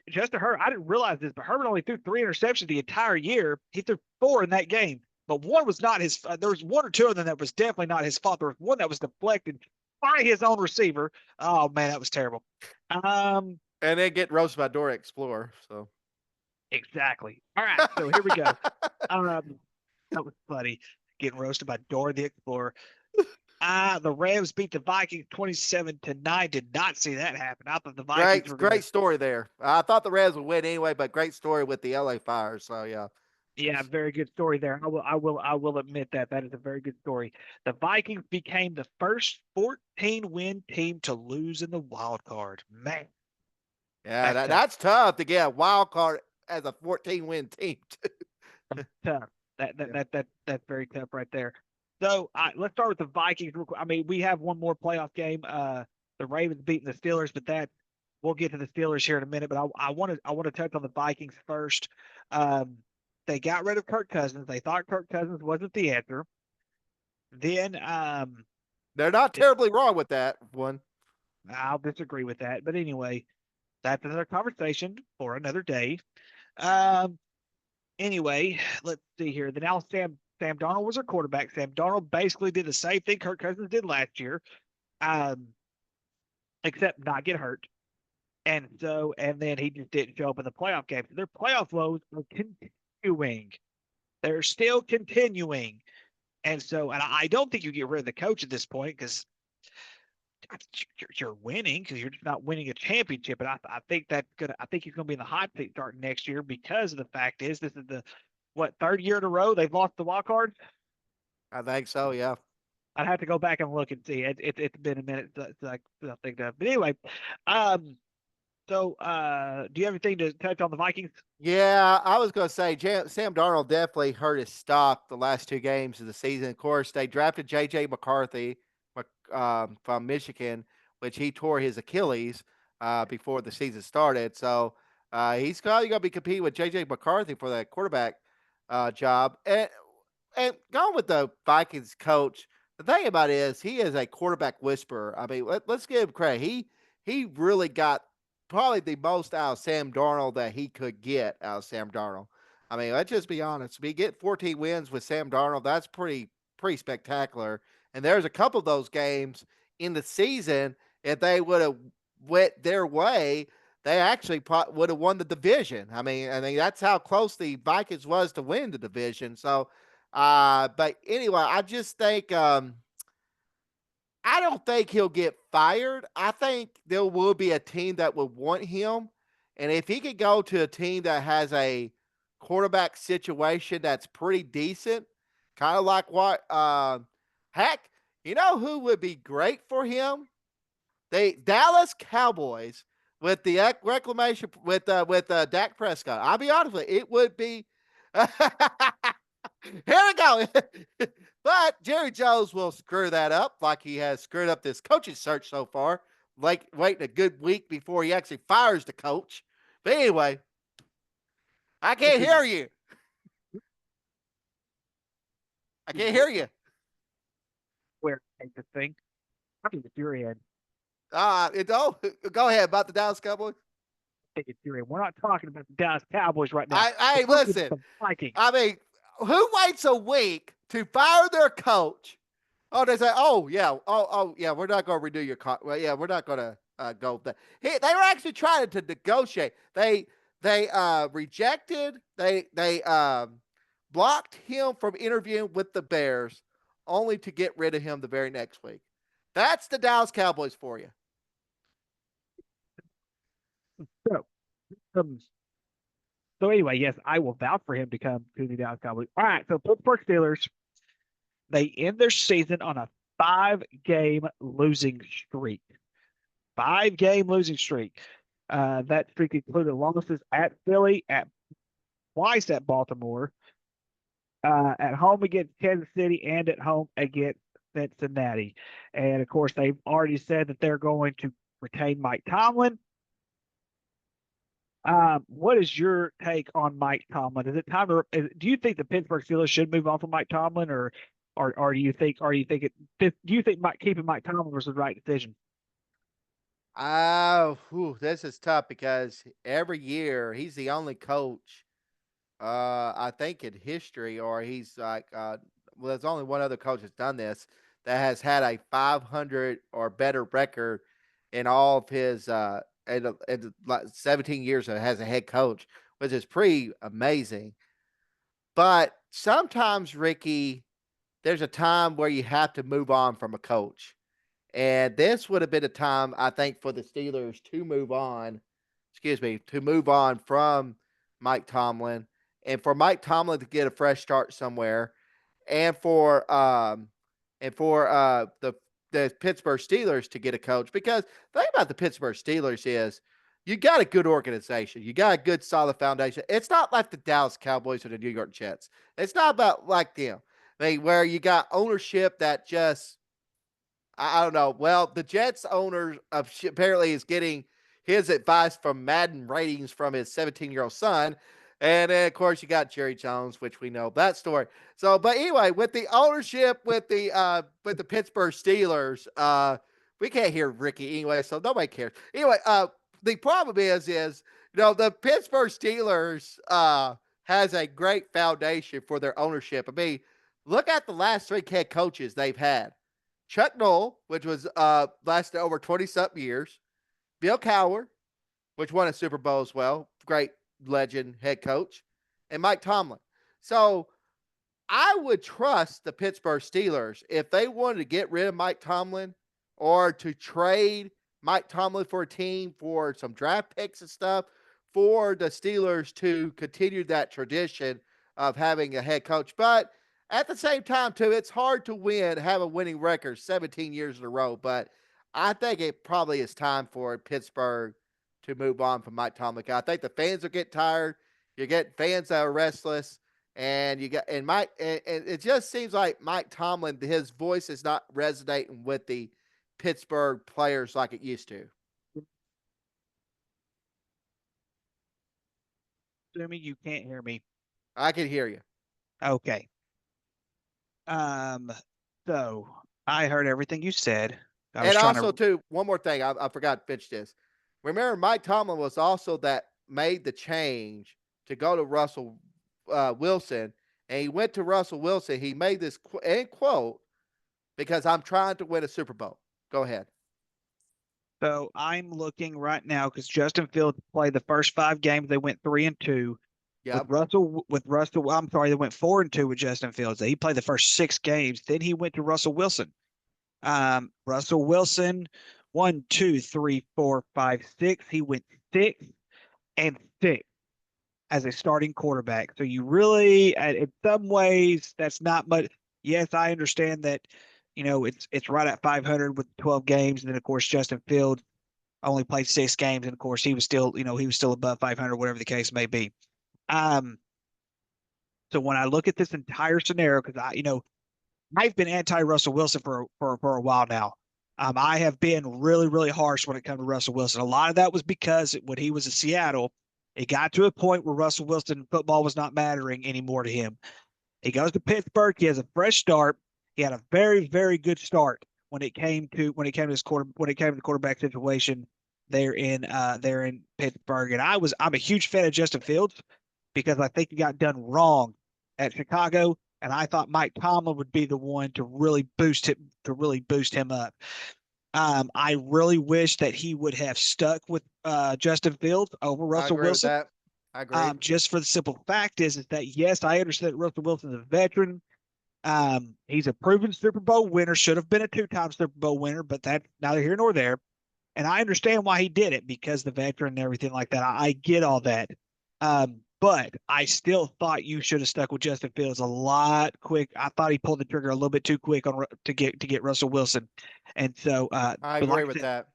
A: Justin Herbert, I didn't realize this, but Herbert only threw 3 interceptions the entire year. He threw 4 in that game, but one was not his. There was 1 or 2 of them that was definitely not his fault. There was one that was deflected by his own receiver. Oh man, that was terrible. Um,
B: And then get roasted by Dora Explorer. So
A: exactly. All right, so here we go. Um, that was funny. Getting roasted by Dora the Explorer. The Rams beat the Vikings 27-9. Did not see that happen. I thought the Vikings were gonna.
B: great story there. I thought the Reds would win anyway, but great story with the LA Fires. So yeah,
A: Yeah, very good story there. I will admit that that is a very good story. The Vikings became the first 14 win team to lose in the wild card. Man,
B: yeah,
A: that's tough.
B: that's tough to get a wild card as a 14-win team.
A: Tough.
B: Yeah.
A: That's very tough right there. So let's start with the Vikings. Real quick. I mean, we have one more playoff game. The Ravens beating the Steelers, but that we'll get to the Steelers here in a minute. But I want to touch on the Vikings first. Um, they got rid of Kirk Cousins. They thought Kirk Cousins wasn't the answer. Then
B: They're not terribly wrong with that one.
A: I'll disagree with that. But anyway, that's another conversation for another day. Um, anyway, let's see here. The now Sam Donald was our quarterback. Sam Donald basically did the same thing Kirk Cousins did last year, um, except not get hurt. And then he just didn't show up in the playoff game. So their playoff woes are continuing. They're still continuing. And I don't think you get rid of the coach at this point because you're winning because you're just not winning a championship. And I think I think he's gonna be in the hot seat starting next year because of the fact is this is the third year in a row they've lost the wild card.
B: I think so. Yeah.
A: I'd have to go back and look and see. It's been a minute since I think that. But anyway, um, do you have anything to touch on the Vikings?
B: Yeah, I was going to say Sam Darnold definitely hurt his stock the last 2 games of the season. Of course, they drafted J.J. McCarthy from Michigan, which he tore his Achilles before the season started. So he's probably going to be competing with J.J. McCarthy for that quarterback job. And going with the Vikings coach, the thing about it is he is a quarterback whisperer. I mean, let's give him credit. He really got probably the most out of Sam Darnold that he could get out of Sam Darnold. I mean, let's just be honest. We get 14 wins with Sam Darnold. That's pretty spectacular. And there's a couple of those games in the season. If they would have went their way, they actually would have won the division. I mean, that's how close the Vikings was to win the division. So But anyway, I just think I don't think he'll get fired. I think there will be a team that would want him. And if he could go to a team that has a quarterback situation that's pretty decent, kind of like what heck, you know who would be great for him? They Dallas Cowboys with the reclamation with Dak Prescott. I'll be honest with you, it would be here we go. But Jerry Jones will screw that up like he has screwed up this coaching search so far. Like waiting a good week before he actually fires the coach. But anyway, I can't hear you. I can't hear you.
A: Where the thing? I think it's your end.
B: Oh, go ahead about the Dallas Cowboys.
A: I think it's your end. We're not talking about the Dallas Cowboys right now.
B: I
A: We're talking about
B: listen.
A: the Vikings.
B: I mean, who waits a week to fire their coach? Oh, they say, oh yeah, yeah, we're not going to renew your contract. Well, yeah, we're not going to go with that. They were actually trying to negotiate. They rejected. They blocked him from interviewing with the Bears, only to get rid of him the very next week. That's the Dallas Cowboys for you.
A: So, um, so anyway, yes, I will vouch for him to come to the Dallas Cowboys. All right, so Pittsburgh Steelers, they end their season on a 5-game losing streak. 5-game losing streak. That streak included losses at Philly, at twice at Baltimore, at home against Kansas City, and at home against Cincinnati. And of course, they've already said that they're going to retain Mike Tomlin. What is your take on Mike Tomlin? Is it time to? Do you think the Pittsburgh Steelers should move on from Mike Tomlin, or do you think, do you think keeping Mike Tomlin was the right decision?
B: This is tough because every year he's the only coach, I think in history, or he's like, well, there's only one other coach that's done this that has had a 500 or better record in all of his, in like 17 years as a head coach, which is pretty amazing. But sometimes, Ricky, there's a time where you have to move on from a coach. And this would have been a time, I think, for the Steelers to move on, to move on from Mike Tomlin and for Mike Tomlin to get a fresh start somewhere and for the Pittsburgh Steelers to get a coach. Because the thing about the Pittsburgh Steelers is you got a good organization. You got a good solid foundation. It's not like the Dallas Cowboys or the New York Jets. It's not about like them. Where you got ownership that just I don't know. Well, the Jets owner apparently is getting his advice from Madden ratings from his 17-year-old son. And then, of course, you got Jerry Jones, which we know that story. So, but anyway, with the ownership with the Pittsburgh Steelers, we can't hear Ricky anyway, so nobody cares. Anyway, the problem is the Pittsburgh Steelers has a great foundation for their ownership. I mean, look at the last 3 head coaches they've had. Chuck Noll, which was lasted over 20 something years, Bill Cowher, which won a Super Bowl as well, great legend head coach, and Mike Tomlin. So I would trust the Pittsburgh Steelers if they wanted to get rid of Mike Tomlin or to trade Mike Tomlin for a team for some draft picks and stuff for the Steelers to continue that tradition of having a head coach. But at the same time, too, it's hard to have a winning record 17 years in a row. But I think it probably is time for Pittsburgh to move on from Mike Tomlin. I think the fans are getting tired. You get fans that are restless, and it just seems like Mike Tomlin, his voice is not resonating with the Pittsburgh players like it used to.
A: Assuming you can't hear me.
B: I can hear you.
A: Okay. Um, so I heard everything you said. I was
B: And
A: trying
B: also,
A: to.
B: too, one more thing. I forgot to finish this. Remember, Mike Tomlin was also that made the change to go to Russell Wilson, and he went to Russell Wilson. He made this end quote because I'm trying to win a Super Bowl. Go ahead.
A: So I'm looking right now because Justin Fields played the first 5 games. They went 3-2.
B: Yep.
A: With Russell, I'm sorry, they went 4-2 with Justin Fields. He played the first 6 games. Then he went to Russell Wilson. Russell Wilson, 1, 2, 3, 4, 5, 6. He went 6-6 as a starting quarterback. So you really, in some ways, that's not much. Yes, I understand that, it's right at 500 with 12 games, and then of course Justin Fields only played 6 games, and of course he was still above 500, whatever the case may be. Um, so when I look at this entire scenario, because I've been anti Russell Wilson for a while now. I have been really, really harsh when it comes to Russell Wilson. A lot of that was because when he was in Seattle, it got to a point where Russell Wilson football was not mattering anymore to him. He goes to Pittsburgh. He has a fresh start. He had a very, very good start when it came to the quarterback situation there in Pittsburgh. And I'm a huge fan of Justin Fields because I think he got done wrong at Chicago, and I thought Mike Tomlin would be the one to really boost him up. I really wish that he would have stuck with Justin Fields over
B: I
A: Russell
B: agree with
A: Wilson.
B: that. I agree.
A: Just for the simple fact is that yes, I understand that Russell Wilson is a veteran. He's a proven Super Bowl winner, should have been a 2-time Super Bowl winner, but that's neither here nor there. And I understand why he did it because the veteran and everything like that. I get all that. But I still thought you should have stuck with Justin Fields a lot quick. I thought he pulled the trigger a little bit too quick to get Russell Wilson. And so,
B: I
A: but like
B: agree
A: I
B: with
A: said,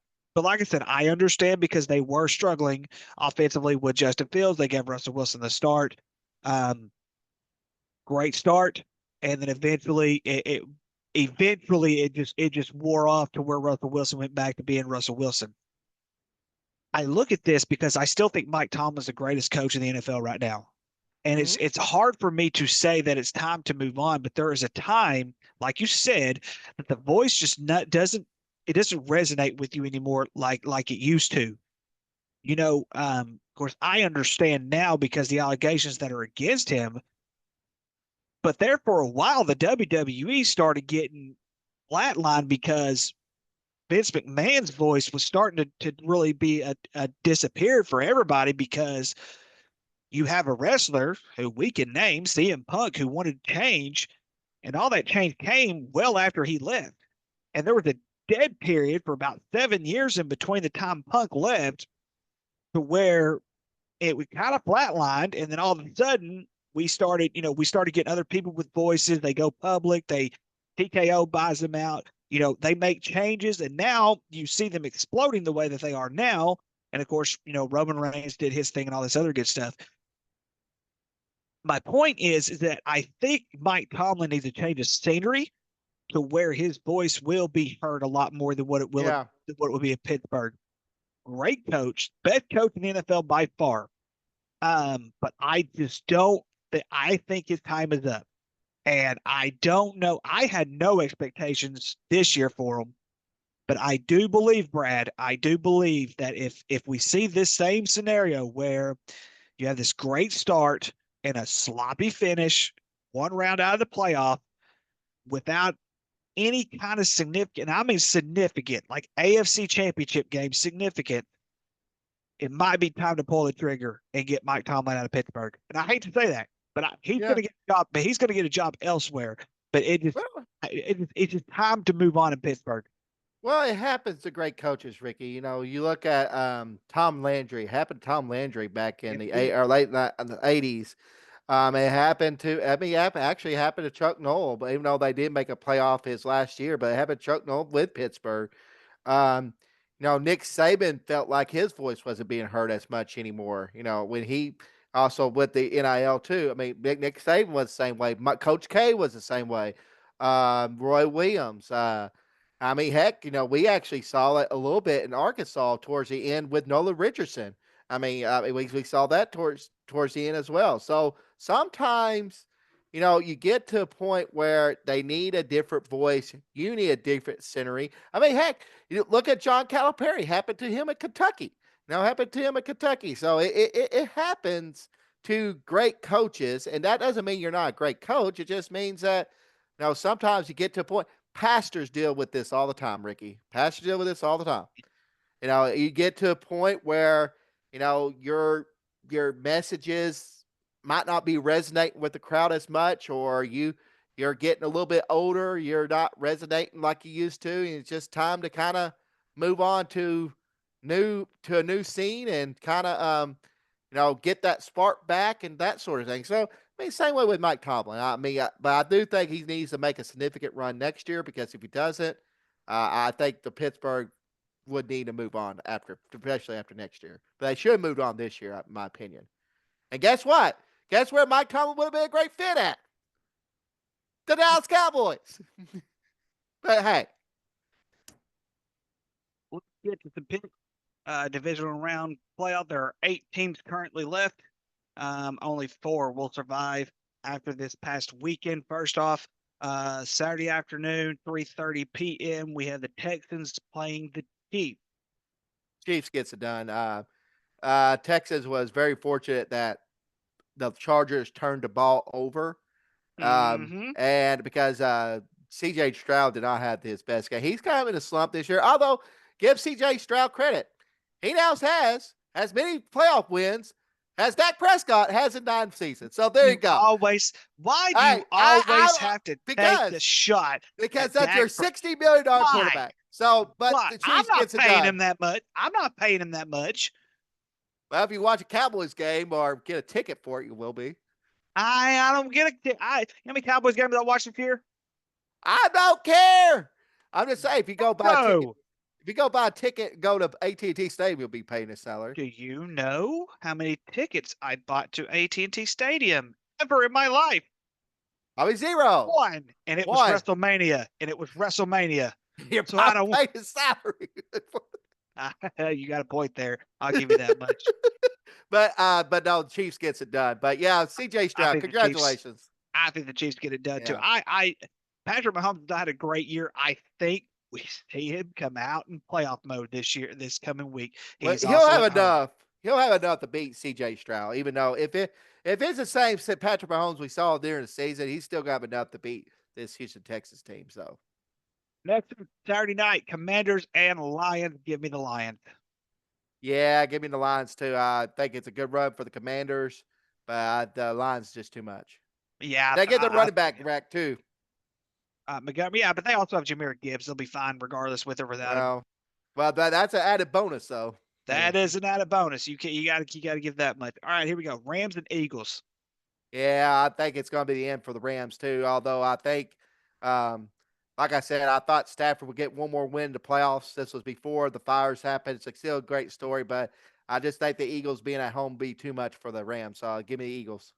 B: that.
A: I understand because they were struggling offensively with Justin Fields. They gave Russell Wilson the start. Um, Great start, and then eventually it just wore off to where Russell Wilson went back to being Russell Wilson. I look at this because I still think Mike Tomlin's the greatest coach in the NFL right now. And it's
B: Hmm.
A: it's hard for me to say that it's time to move on, but there is a time, like you said, that the voice just not doesn't it doesn't resonate with you anymore like it used to. Of course, I understand now because the allegations that are against him, but there for a while the WWE started getting flatlined because Vince McMahon's voice was starting to really be a disappeared for everybody because you have a wrestler who we can name, CM Punk, who wanted change, and all that change came well after he left. And there was a dead period for about 7 years in between the time Punk left to where it was kind of flatlined, and then all of a sudden we started getting other people with voices. They go public. TKO buys them out. They make changes, and now you see them exploding the way that they are now. And of course, Roman Reigns did his thing and all this other good stuff. My point is that I think Mike Tomlin needs a change of scenery to where his voice will be heard a lot more than
B: Yeah.
A: what it would be in Pittsburgh. Great coach, best coach in the NFL by far. But I just don't. I think his time is up, and I don't know. I had no expectations this year for him, but I do believe, Brad. I do believe that if we see this same scenario where you have this great start and a sloppy finish, one round out of the playoff without any kind of significant, I mean significant, like AFC championship game, significant, it might be time to pull the trigger and get Mike Tomlin out of Pittsburgh. And I hate to say that, but he's going
B: Yeah.
A: to get a job, but he's going to get a job elsewhere. But
B: Well,
A: it's just time to move on in Pittsburgh.
B: well, it happens to great coaches, Ricky. You look at Tom Landry. It happened to Tom Landry back in
A: Yes,
B: the
A: it did.
B: eight or late in the 80s. It happened to, I mean, it actually happened to Chuck Noll, but even though they did make a playoff his last year, but it happened to Chuck Noll with Pittsburgh. Um, Nick Saban felt like his voice wasn't being heard as much anymore. When he also with the NIL too. I mean, Nick Saban was the same way. Coach K was the same way. Roy Williams. I mean, heck, we actually saw it a little bit in Arkansas towards the end with Nolan Richardson. I mean, we saw that towards the end as well. So sometimes, you get to a point where they need a different voice. You need a different scenery. I mean, heck, look at John Calipari. Happened to him at Kentucky. Now happened to him at Kentucky. So it happens to great coaches, and that doesn't mean you're not a great coach. It just means that sometimes you get to a point. Pastors deal with this all the time, Ricky. Pastors deal with this all the time. You get to a point where your messages might not be resonating with the crowd as much, or you're getting a little bit older, you're not resonating like you used to, and it's just time to kind of move on to a new scene and kind of get that spark back and that sort of thing. So I mean, same way with Mike Tomlin. I mean, but I do think he needs to make a significant run next year, because if he doesn't, I think the Pittsburgh would need to move on after, especially after next year. But they should have moved on this year, in my opinion. And guess what? Guess where Mike Tomlin would have been a great fit at? The Dallas Cowboys. But hey,
A: Let's get to the divisional round playoff. There are 8 teams currently left. Only 4 will survive after this past weekend. First off, Saturday afternoon, 3:30 p.m. We have the Texans playing the Chiefs.
B: Chiefs gets it done. Texas was very fortunate that the Chargers turned the ball over.
A: Mm-hmm.
B: And because CJ Stroud did not have his best game. He's kind of in a slump this year. Although, give CJ Stroud credit. He now has as many playoff wins as Dak Prescott has in 9 seasons. So there you go.
A: Why do
B: Hey,
A: you always
B: I
A: have to take
B: because
A: the shot?
B: because
A: at
B: that's your
A: Dak Pre-
B: $60 million
A: Why?
B: quarterback. So, but
A: Why?
B: the
A: I'm
B: Chiefs
A: not
B: gets it
A: paying
B: done.
A: him that much. I'm not paying him that much.
B: Well, if you watch a Cowboys game or get a ticket for it, you will be.
A: I don't get it. You know how many Cowboys games I watched this year?
B: I don't care. I'm just saying, if you go buy a ticket,
A: No.
B: if you go buy a ticket, and go to AT&T Stadium, you'll be paying his salary.
A: Do you know how many tickets I bought to AT&T Stadium ever in my life?
B: Probably 0.
A: 1, and it was
B: 1.
A: WrestleMania, and it was WrestleMania.
B: You're
A: So I
B: probably
A: don't.
B: paying his salary.
A: You got a point there. I'll give you that much.
B: but no, the Chiefs gets it done. But yeah, CJ
A: I
B: Stroud,
A: think the Chiefs.
B: congratulations.
A: I think the Chiefs get it done too.
B: Yeah.
A: Patrick Mahomes has had a great year. I think we see him come out in playoff mode this coming week.
B: Well,
A: He's
B: he'll
A: also
B: have
A: at home.
B: enough. He'll have enough to beat CJ Stroud, even though if it's the same Patrick Mahomes we saw during the season, he's still got enough to beat this Houston Texas team. So
A: Next Saturday night, Commanders and Lions. Give me the Lions.
B: yeah, give me the Lions too. I think it's a good run for the Commanders, but the Lions just too much.
A: Yeah,
B: They get the running back rack too.
A: Montgomery. Yeah, but they also have Jameer Gibbs. They'll be fine regardless with or without him.
B: Well, that's an added bonus though.
A: That is an added bonus. You got to give that much. All right, here we go. Rams and Eagles.
B: Yeah, I think it's going to be the end for the Rams too. Although I think, like I said, I thought Stafford would get one more win in the playoffs. This was before the fires happened. It's still a great story, but I just think the Eagles being at home be too much for the Rams. So give me the Eagles.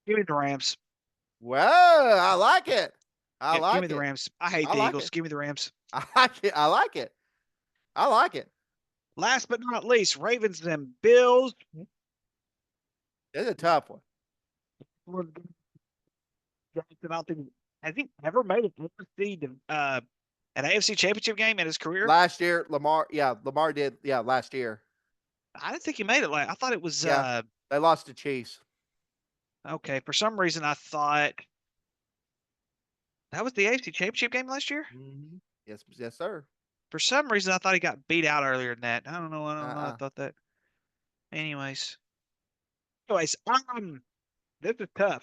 A: Give me the Rams.
B: Well, I like it.
A: Give me the Rams. I hate the Eagles. Give me the Rams.
B: I like it. I like it. I like it.
A: Last but not least, Ravens and Bills.
B: It's a tough one.
A: Has he ever made an AFC Championship game in his career?
B: Last year, Lamar did. Yeah, last year.
A: I didn't think he made it. I thought it was.
B: They lost to Chiefs.
A: Okay, for some reason I thought that was the AFC Championship game last year.
B: Mm-hmm. Yes, sir.
A: For some reason I thought he got beat out earlier than that. I don't know. I thought that. Anyways, this is tough.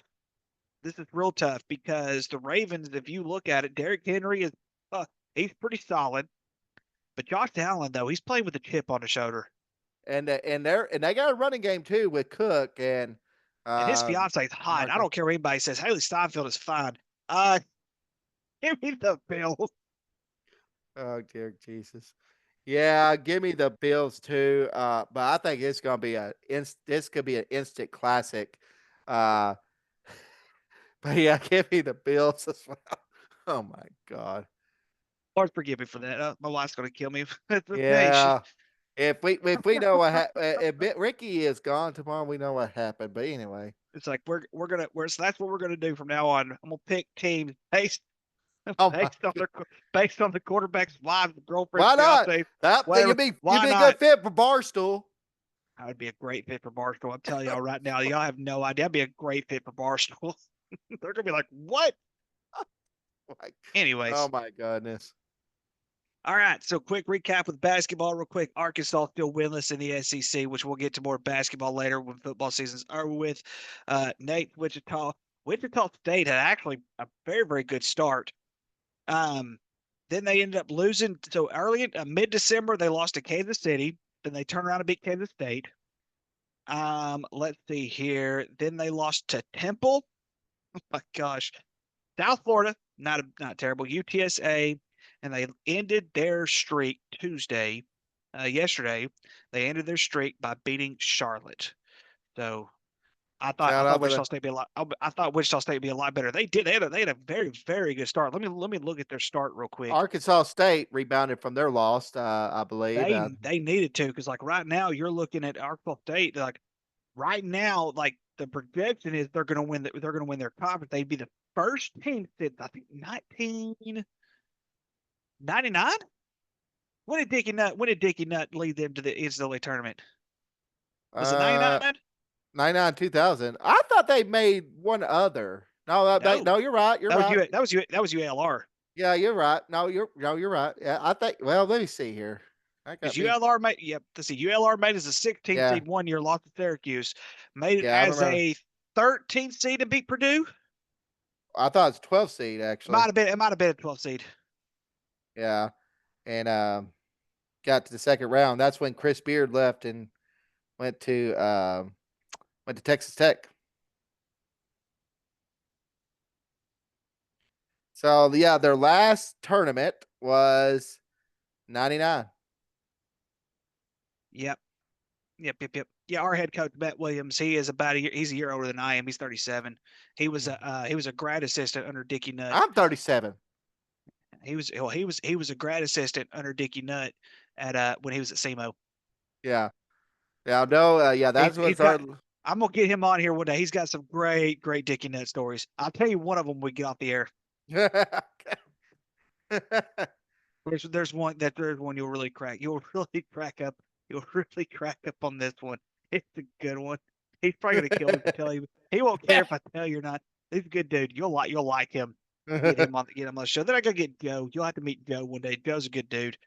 A: This is real tough because the Ravens, if you look at it, Derrick Henry is he's pretty solid, but Josh Allen though he's playing with a chip on his shoulder.
B: And they got a running game too with Cook and
A: his fiance is hot.
B: Marcus.
A: I don't care what anybody says. Haley Steinfeld is fine. Give me the Bills.
B: Oh dear Jesus. Yeah, give me the Bills too. But I think it's gonna be this could be an instant classic. But yeah, give me the Bills as well. Oh my God.
A: Lord forgive me for that. My wife's gonna kill me.
B: Yeah. If we know what if Ricky is gone tomorrow, we know what happened. But anyway,
A: it's like so that's what we're gonna do from now on. I'm gonna pick teams based based on the quarterback's wives, girlfriends.
B: Why not?
A: Fiancés,
B: you'd be a good fit for Barstool.
A: I would be a great fit for Barstool. I'm telling y'all right now, y'all have no idea. I'd be a great fit for Barstool. They're gonna be like, what? Anyways.
B: Oh my goodness.
A: All right, so quick recap with basketball, real quick. Arkansas still winless in the SEC, which we'll get to more basketball later when football seasons are with. Nate, Wichita State had actually a very, very good start. Um, then they ended up losing. So early in mid-December, they lost to Kansas City. Then they turned around and beat Kansas State. Let's see here. Then they lost to Temple. Oh my gosh, South Florida, not terrible. UTSA, and they ended their streak yesterday. They ended their streak by beating Charlotte. So I
B: Shout
A: thought
B: out to
A: Wichita
B: the
A: State be a lot. I thought Wichita State be a lot better. They did. They had a very very good start. Let me look at their start real quick.
B: Arkansas State rebounded from their loss, I believe.
A: They needed to because like right now you're looking at Arkansas State like right now like the projection is they're going to win. They're going to win their conference. They'd be the first team since I think 1999. When did Dickie Nutt lead them to the NCAA tournament? Was it
B: Uh,
A: 99?
B: 99 2000. I thought they made one other. No,
A: No,
B: no, you're right. You're
A: that was
B: right.
A: you. That was ULR.
B: Yeah, you're right. No, you're right. Yeah, I think. Well, let me see here. I
A: Because
B: got me.
A: ULR made, yep, let's see, ULR made as a 16th
B: Yeah,
A: seed one year, lost to Syracuse, made it
B: yeah, I
A: as
B: remember.
A: a 13th seed and beat Purdue.
B: I thought it's 12 seed actually.
A: It might have been a 12th seed.
B: Yeah, and got to the second round. That's when Chris Beard left and went to um, went to Texas Tech. So yeah, their last tournament was 99.
A: Yep, yep. Yeah, our head coach Matt Williams, he is about a year. He's a year older than I am. He's 37. He was a grad assistant under Dickie Nutt.
B: I'm 37.
A: He was a grad assistant under Dickie Nutt at when he was at SEMO.
B: Yeah, yeah, no, yeah,
A: He's
B: that
A: he's
B: was our.
A: got. I'm gonna get him on here one day. He's got some great Dickie Nutt stories. I'll tell you one of them when we get off the air. There's one you'll really crack. You'll really crack up. You'll really crack up on this one. It's a good one. He's probably gonna kill me for telling you. He won't care if I tell you or not. He's a good dude. You'll like him. Get him on the show. Then I go get Joe. You'll have to meet Joe one day. Joe's a good dude.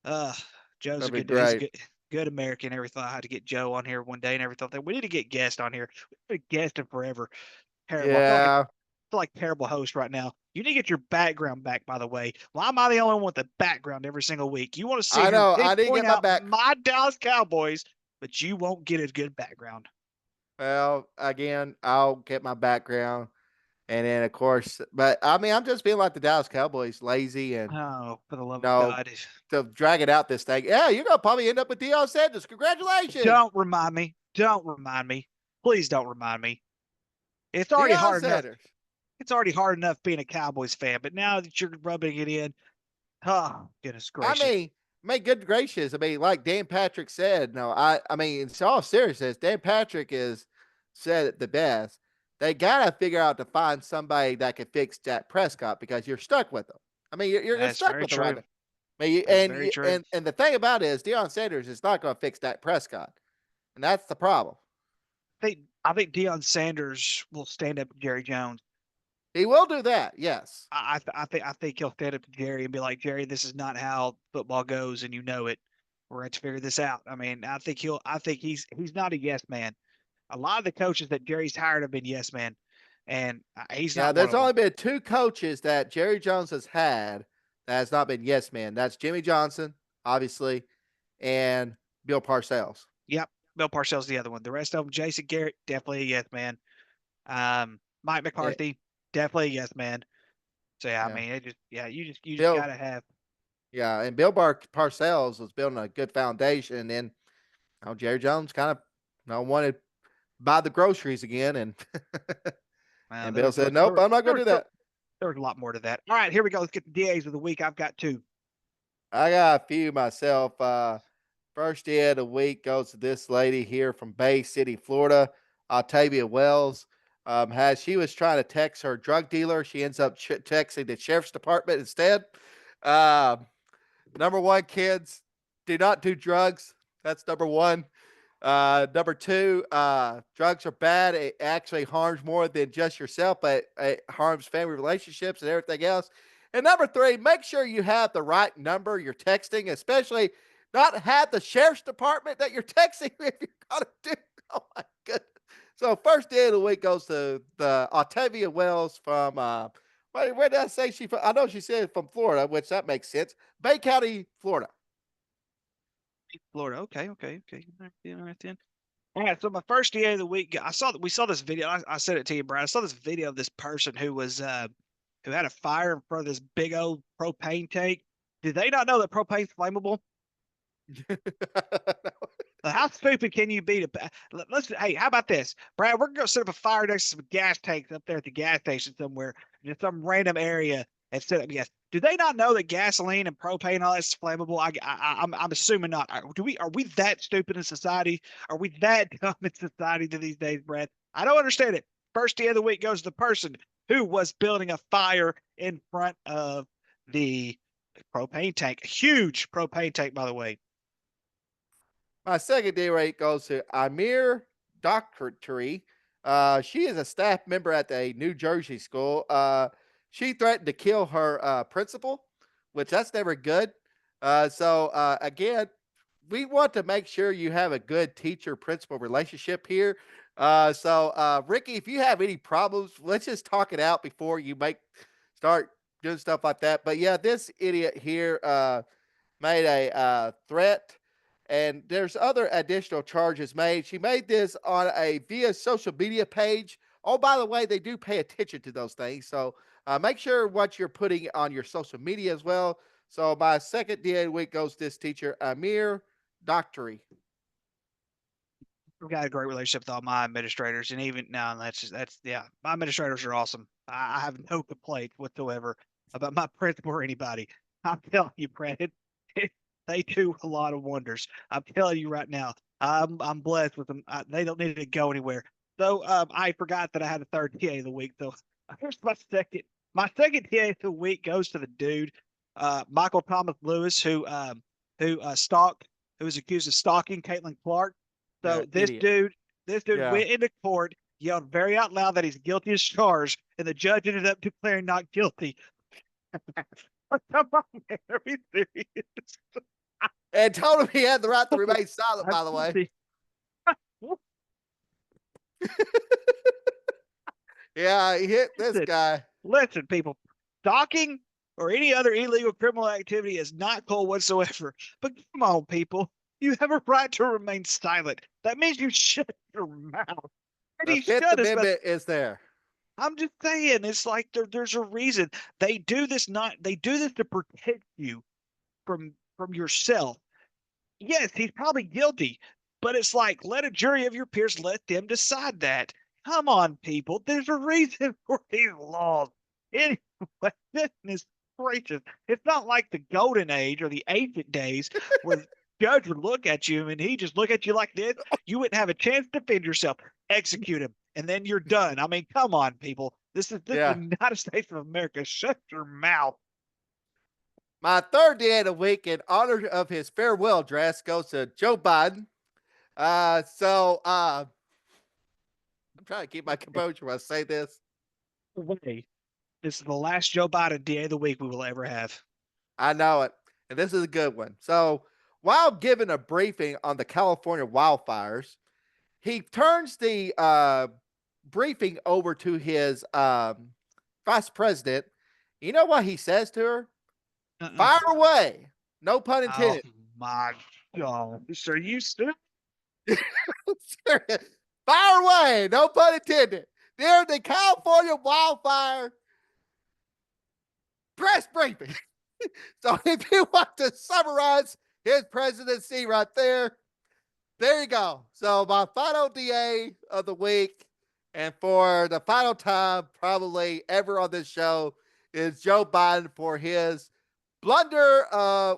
A: Uh Joe's a
B: That'd be
A: good dude. He's a
B: great.
A: good American. And everything. I had to get Joe on here one day and everything. We need to get guest on here. We haven't guest him forever. Terrible.
B: Yeah,
A: Feel like terrible host right now. You need to get your background back, by the way. Why am I the only one with the background every single week? You want to sit
B: I
A: here
B: know.
A: and
B: I need to
A: point
B: get my
A: out
B: back.
A: my Dallas Cowboys, but you won't get a good background.
B: Well, again, I'll get my background, and then of course, but I mean, I'm just being like the Dallas Cowboys, lazy and
A: Oh, for the love of
B: no
A: God.
B: to drag it out this thing. Yeah, you're gonna probably end up with Deion Sanders. Congratulations,
A: Don't remind me. Don't remind me. Please don't remind me. It's already
B: Deion
A: hard enough.
B: Sanders.
A: It's already hard enough being a Cowboys fan, but now that you're rubbing it in, oh, goodness
B: I
A: gracious.
B: mean, good gracious. I mean, like Dan Patrick said, no, I mean, in all seriousness, Dan Patrick is said it the best. They gotta figure out to find somebody that can fix Dak Prescott because you're stuck with them. I mean, you're
A: That's
B: stuck
A: very
B: with them right
A: true.
B: now. I mean,
A: That's very true.
B: and the thing about it is, Deion Sanders is not going to fix Dak Prescott, and that's the problem.
A: I think Deion Sanders will stand up to Jerry Jones.
B: He will do that, yes.
A: I think he'll stand up to Jerry and be like, Jerry, this is not how football goes, and you know it. We're going to figure this out. I mean, I think he's not a yes man. A lot of the coaches that Jerry's hired have been yes men, and he's
B: Yeah,
A: not one
B: there's
A: of them.
B: only been two coaches that Jerry Jones has had that has not been yes man. That's Jimmy Johnson, obviously, and Bill Parcells.
A: Yep, Bill Parcells the other one. The rest of them, Jason Garrett, definitely a yes man. Mike
B: Yeah,
A: McCarthy, definitely a yes man. So yeah, I
B: yeah.
A: mean, you just
B: Bill,
A: gotta have.
B: yeah, and Parcells was building a good foundation, and then Jerry Jones kind of wanted to buy the groceries again, and and
A: There
B: Bill
A: was
B: said,
A: much.
B: "Nope, I'm not
A: There
B: going
A: was
B: to do that."
A: there was a lot more to that. All right, here we go. Let's get the DAs of the week. I've got two.
B: I got a few myself. First day of the week goes to this lady here from Bay City, Florida, Octavia Wells. Has she was trying to text her drug dealer, she ends up texting the sheriff's department instead. Um, Number one, kids, do not do drugs. That's number one. Number two, drugs are bad. It actually harms more than just yourself, but it harms family relationships and everything else. And number three, make sure you have the right number you're texting, especially not have the sheriff's department that you're texting if you're gonna do. Oh my goodness. So first day of the week goes to the Octavia Wells from where did I say she from? I know she said from Florida, which that makes sense. Bay County, Florida.
A: Florida. Okay, okay, okay. All right then. All right. So my first DA of the week, we saw this video. I said it to you, Brad. I saw this video of this person who had a fire in front of this big old propane tank. Did they not know that propane's flammable? How stupid can you be to let's hey, how about this? Brad, we're gonna set up a fire next to some gas tanks up there at the gas station somewhere, in some random area and set up gas. Do they not know that gasoline and propane and all that's flammable? I'm assuming not. Are we that stupid in society? Are we that dumb in society to these days, Brad? I don't understand it. First day of the week goes to the person who was building a fire in front of the propane tank. A huge propane tank, by the way.
B: My second day rate goes to Amir Doctortree. She is a staff member at a New Jersey school. She threatened to kill her principal, which that's never good. Again, we want to make sure you have a good teacher principal relationship here. Ricky, if you have any problems, let's just talk it out before you start doing stuff like that. But yeah, this idiot here made a threat, and there's other additional charges made. She made this on a via social media page. Oh, by the way, they do pay attention to those things, so make sure what you're putting on your social media as well. So my second DA of the week goes to this teacher, Amir Doctory.
A: I've got a great relationship with all my administrators, and even now, that's yeah, my administrators are awesome. I have no complaints whatsoever about my principal or anybody. I'm telling you, Brandon, they do a lot of wonders. I'm telling you right now, I'm blessed with them. They don't need to go anywhere. So I forgot that I had a third TA of the week. So here's my second. My second TA of the week goes to the dude, Michael Thomas Lewis, who stalked, who was accused of stalking Caitlin Clark.
B: Yeah,
A: So
B: idiot.
A: this dude
B: Yeah.
A: went into court, yelled very out loud that he's guilty as charged, and the judge ended up declaring not guilty. Come on, man, are we serious?
B: And told him he had the right to remain silent, by the way. Yeah, he hit this
A: Listen,
B: guy.
A: listen, people, stalking or any other illegal criminal activity is not cool whatsoever. But come on, people, you have a right to remain silent. That means you shut your mouth. And
B: The
A: he
B: Fifth
A: shut his mouth.
B: Amendment is there.
A: I'm just saying, it's like there's a reason they do this. They do this to protect you from yourself. Yes, he's probably guilty, but it's like let a jury of your peers let them decide that. Come on, people. There's a reason for these laws. Anyway, goodness gracious. It's not like the golden age or the ancient days where the judge would look at you and he just look at you like this. You wouldn't have a chance to defend yourself. Execute him, and then you're done. I mean, come on, people. This is
B: Yeah.
A: the United States of America. Shut your mouth.
B: My third day of the week, in honor of his farewell address, goes to Joe Biden. I'm trying to keep my composure when I say this.
A: Way. This is the last Joe Biden DA of the week we will ever have.
B: I know it. And this is a good one. So, while giving a briefing on the California wildfires, he turns the briefing over to his vice president. You know what he says to her?
A: Uh-uh.
B: Fire away. No pun
A: Oh
B: intended.
A: my God. Are you stupid?
B: Fire away. No pun intended. During the California wildfire press briefing. So if you want to summarize his presidency right there, there you go. So my final DA of the week, and for the final time probably ever on this show, is Joe Biden for his blunder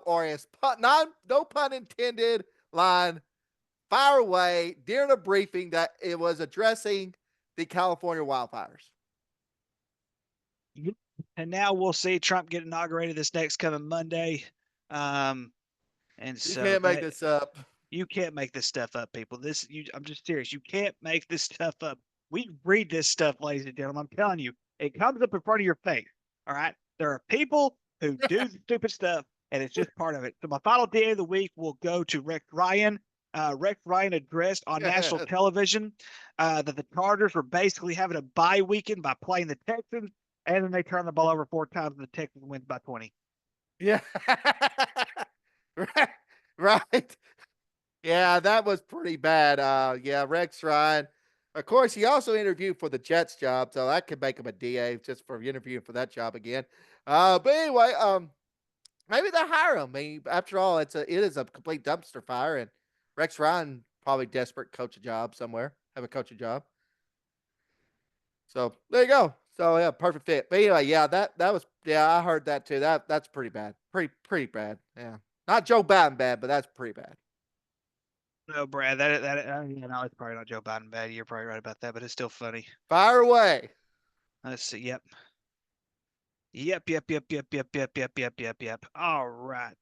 B: or his no pun intended line, fire away during a briefing that it was addressing the California wildfires.
A: And now we'll see Trump get inaugurated this next coming Monday. And
B: You
A: so
B: can't make this up.
A: you can't make this stuff up, people. I'm just serious. You can't make this stuff up. We read this stuff, ladies and gentlemen. I'm telling you, it comes up in front of your face. All right. There are people who do stupid stuff, and it's just part of it. So my final day of the week will go to Rex Ryan. Rex Ryan addressed on national television that the Chargers were basically having a bye weekend by playing the Texans, and then they turned the ball over 4 times, and the Texans wins by 20.
B: Yeah. Right. Right. Yeah, that was pretty bad. Yeah, Rex Ryan. Of course, he also interviewed for the Jets job, so that could make him a DA just for interviewing for that job again. But anyway, maybe they hire him. I mean, after all, it is a complete dumpster fire, and Rex Ryan probably desperate coach a job somewhere, have a coaching job. So there you go. So yeah, perfect fit. But anyway, yeah, that was I heard that too. That's pretty bad. Pretty bad. Yeah. Not Joe Biden bad, but that's pretty bad.
A: No, Brad, it's probably not Joe Biden bad. You're probably right about that, but it's still funny.
B: Fire away.
A: Let's see. Yep. Yep. All right.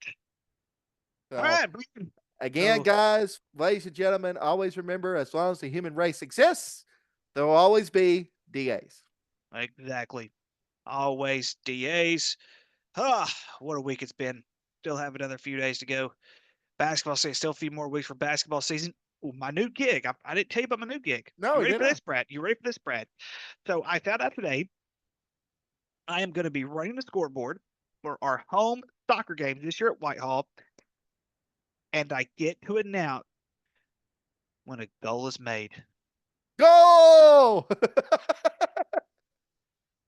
A: All
B: So
A: right, Brad.
B: again,
A: So
B: guys, ladies and gentlemen, always remember as long as the human race exists, there will always be DAs.
A: exactly. Always DAs. Ah, what a week it's been. Still have another few days to go. Basketball season, still a few more weeks for basketball season. Ooh, my new gig. I didn't tell you about my new gig.
B: No,
A: You
B: he
A: ready for
B: didn't.
A: this, Brad? You ready for this, Brad? So I found out today I am going to be running the scoreboard for our home soccer games this year at Whitehall, and I get to announce when a goal is made.
B: Go!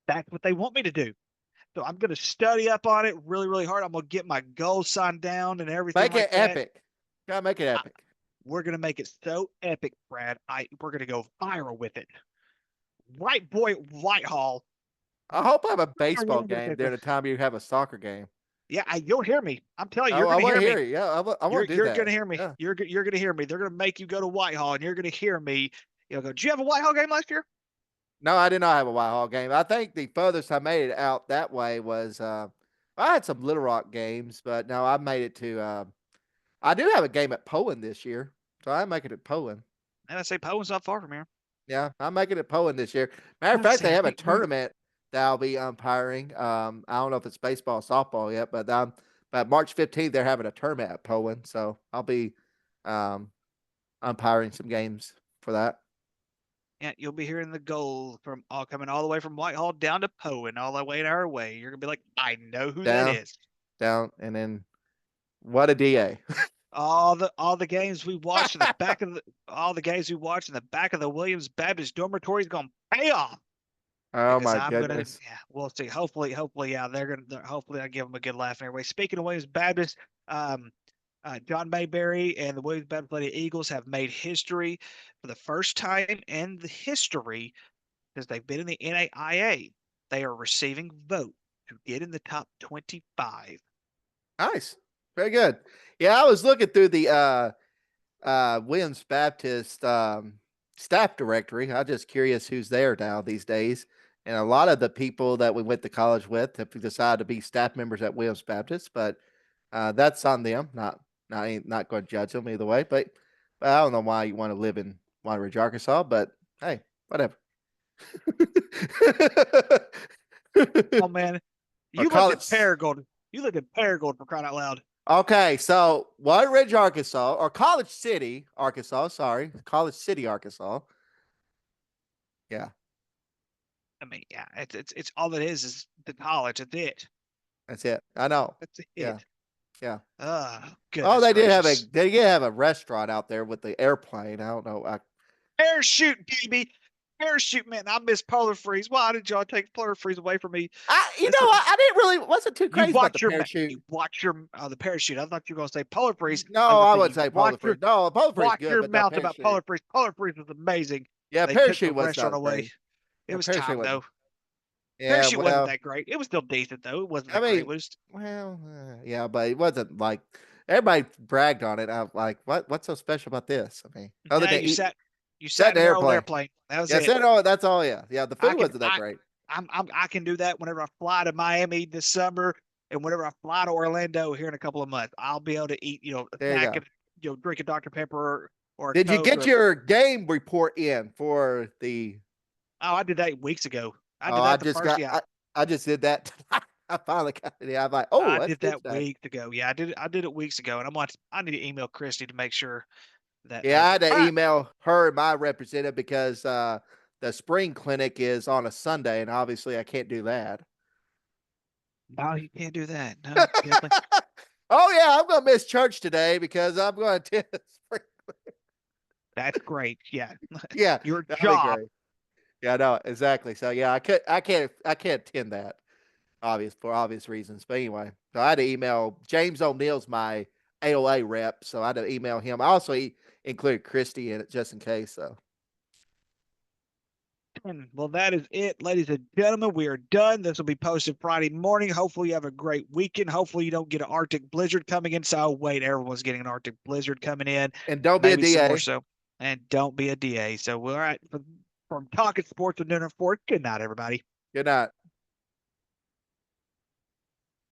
A: That's what they want me to do. So I'm going to study up on it really, really hard. I'm going to get my goals signed down and everything
B: Make it
A: like that.
B: epic. Gotta make it epic.
A: We're going to make it so epic, Brad. We're going to go viral with it. White boy Whitehall.
B: I hope I have a baseball game during the time you have a soccer game.
A: Yeah, you'll hear me. I'm telling you,
B: I,
A: you're
B: I
A: going to
B: want
A: hear
B: to hear
A: me.
B: you. Yeah, I want to do
A: You're
B: that.
A: going to hear me.
B: Yeah.
A: You're going to hear me. They're going to make you go to Whitehall, and you're going to hear me. You'll go, did you have a Whitehall game last year?
B: No, I did not have a Whitehall game. I think the furthest I made it out that way was I had some Little Rock games, but no, I made it to. I do have a game at Poland this year, so I'm making it Poland.
A: And I say Poland's not far from here.
B: Yeah, I'm making it Poland this year. Matter of
A: Let's
B: fact,
A: see.
B: they
A: I
B: have a
A: think we
B: tournament that I'll be umpiring. I don't know if it's baseball, or softball yet, but March 15th they're having a tournament at Poland, so I'll be um, umpiring some games for that.
A: Yeah, you'll be hearing the goal from all coming all the way from Whitehall down to Poe all the way to our way. You're gonna be like, I know who that
B: Down,
A: is.
B: down, and then what a DA!
A: All the games we watched in the back of the all the games we watched in the back of the Williams Baptist dormitory is gonna pay off.
B: Oh
A: Because
B: my
A: I'm gonna,
B: goodness!
A: yeah, we'll see. Hopefully, yeah, hopefully I give them a good laugh anyway. Speaking of Williams Baptist, um, John Mayberry and the Williams Baptist Lady Eagles have made history for the first time in the history because they've been in the NAIA. They are receiving vote to get in the top 25.
B: Nice, very good. Yeah, I was looking through the Williams Baptist staff directory. I'm just curious who's there now these days. And a lot of the people that we went to college with have decided to be staff members at Williams Baptist, but that's on them. Not going to judge them either way. But I don't know why you want to live in Water Ridge, Arkansas. But hey, whatever.
A: Oh man,
B: Or
A: you lived in
B: college.
A: Paragould. You lived in Paragould for crying out loud.
B: Okay, so Water Ridge, Arkansas, or College City, Arkansas. Sorry, College City, Arkansas. Yeah,
A: I mean, yeah, it's all it is the college. That's it.
B: that's it. I know.
A: That's
B: Yeah,
A: it.
B: yeah.
A: Oh,
B: Oh,
A: goodness gracious.
B: they did have a restaurant out there with the airplane. I don't know.
A: Parachute, baby. Parachute, man. I miss Polar Freeze. Why did y'all take Polar Freeze away from me? This is,
B: I didn't really wasn't too
A: you
B: crazy about the
A: watch your
B: parachute.
A: you watch your the parachute. I thought you were gonna say Polar Freeze.
B: No,
A: I was
B: I
A: gonna say
B: would
A: you
B: say Polar Freeze. No, Polar Freeze is
A: watch
B: good,
A: your
B: but that
A: mouth about
B: parachute.
A: Polar Freeze. Polar Freeze was amazing.
B: Yeah,
A: They took the
B: parachute was
A: restaurant
B: not
A: away.
B: great.
A: It was
B: Parachute
A: time
B: was.
A: though.
B: Yeah,
A: Parachute wasn't
B: well,
A: that great. It was still decent though. It wasn't
B: I
A: that great.
B: mean, yeah, but it wasn't like everybody bragged on it. I'm like, what's so special about this? I mean, other
A: Now
B: than eat,
A: you
B: sat
A: sat
B: in
A: in
B: the
A: your old
B: airplane.
A: airplane. That was
B: Yeah,
A: it.
B: sat in, that's all. Yeah, yeah. The
A: I
B: food
A: can
B: wasn't that great.
A: I can do that whenever I fly to Miami this summer, and whenever I fly to Orlando here in a couple of months. I'll be able to eat, a
B: There you
A: snack
B: go.
A: and drink a Dr Pepper or a
B: Did you
A: Coke
B: get
A: or
B: your game report in for the?
A: oh, I did that weeks ago. I
B: Oh,
A: did that the first, yeah.
B: I just did that. I finally got it. Yeah, I'm like, oh,
A: I
B: that's
A: did
B: good
A: that
B: today.
A: weeks ago. Yeah, I did it weeks ago, and I'm like, I need to email Christy to make sure that
B: Yeah, I had
A: happens.
B: to
A: All right.
B: email her and my representative because the spring clinic is on a Sunday, and obviously I can't do that.
A: No, you can't do that. No, definitely.
B: Oh yeah, I'm gonna miss church today because I'm going to attend the spring.
A: That's great. Yeah.
B: Yeah,
A: Your
B: that'll be
A: job.
B: great. Yeah, no, exactly. So yeah, I can't attend that for obvious reasons. But anyway, so I had to email James O'Neill's my AOA rep, so I had to email him. I also included Christy in it just in case. So
A: Well, that is it, ladies and gentlemen. We are done. This will be posted Friday morning. Hopefully, you have a great weekend. Hopefully, you don't get an Arctic blizzard coming in. So, oh, wait, everyone's getting an Arctic blizzard coming in.
B: and don't be a
A: Maybe some more
B: DA.
A: so. And don't be a DA. So, we're all right. From Talking Sports with Nooner Ford. Good night, everybody.
B: Good night.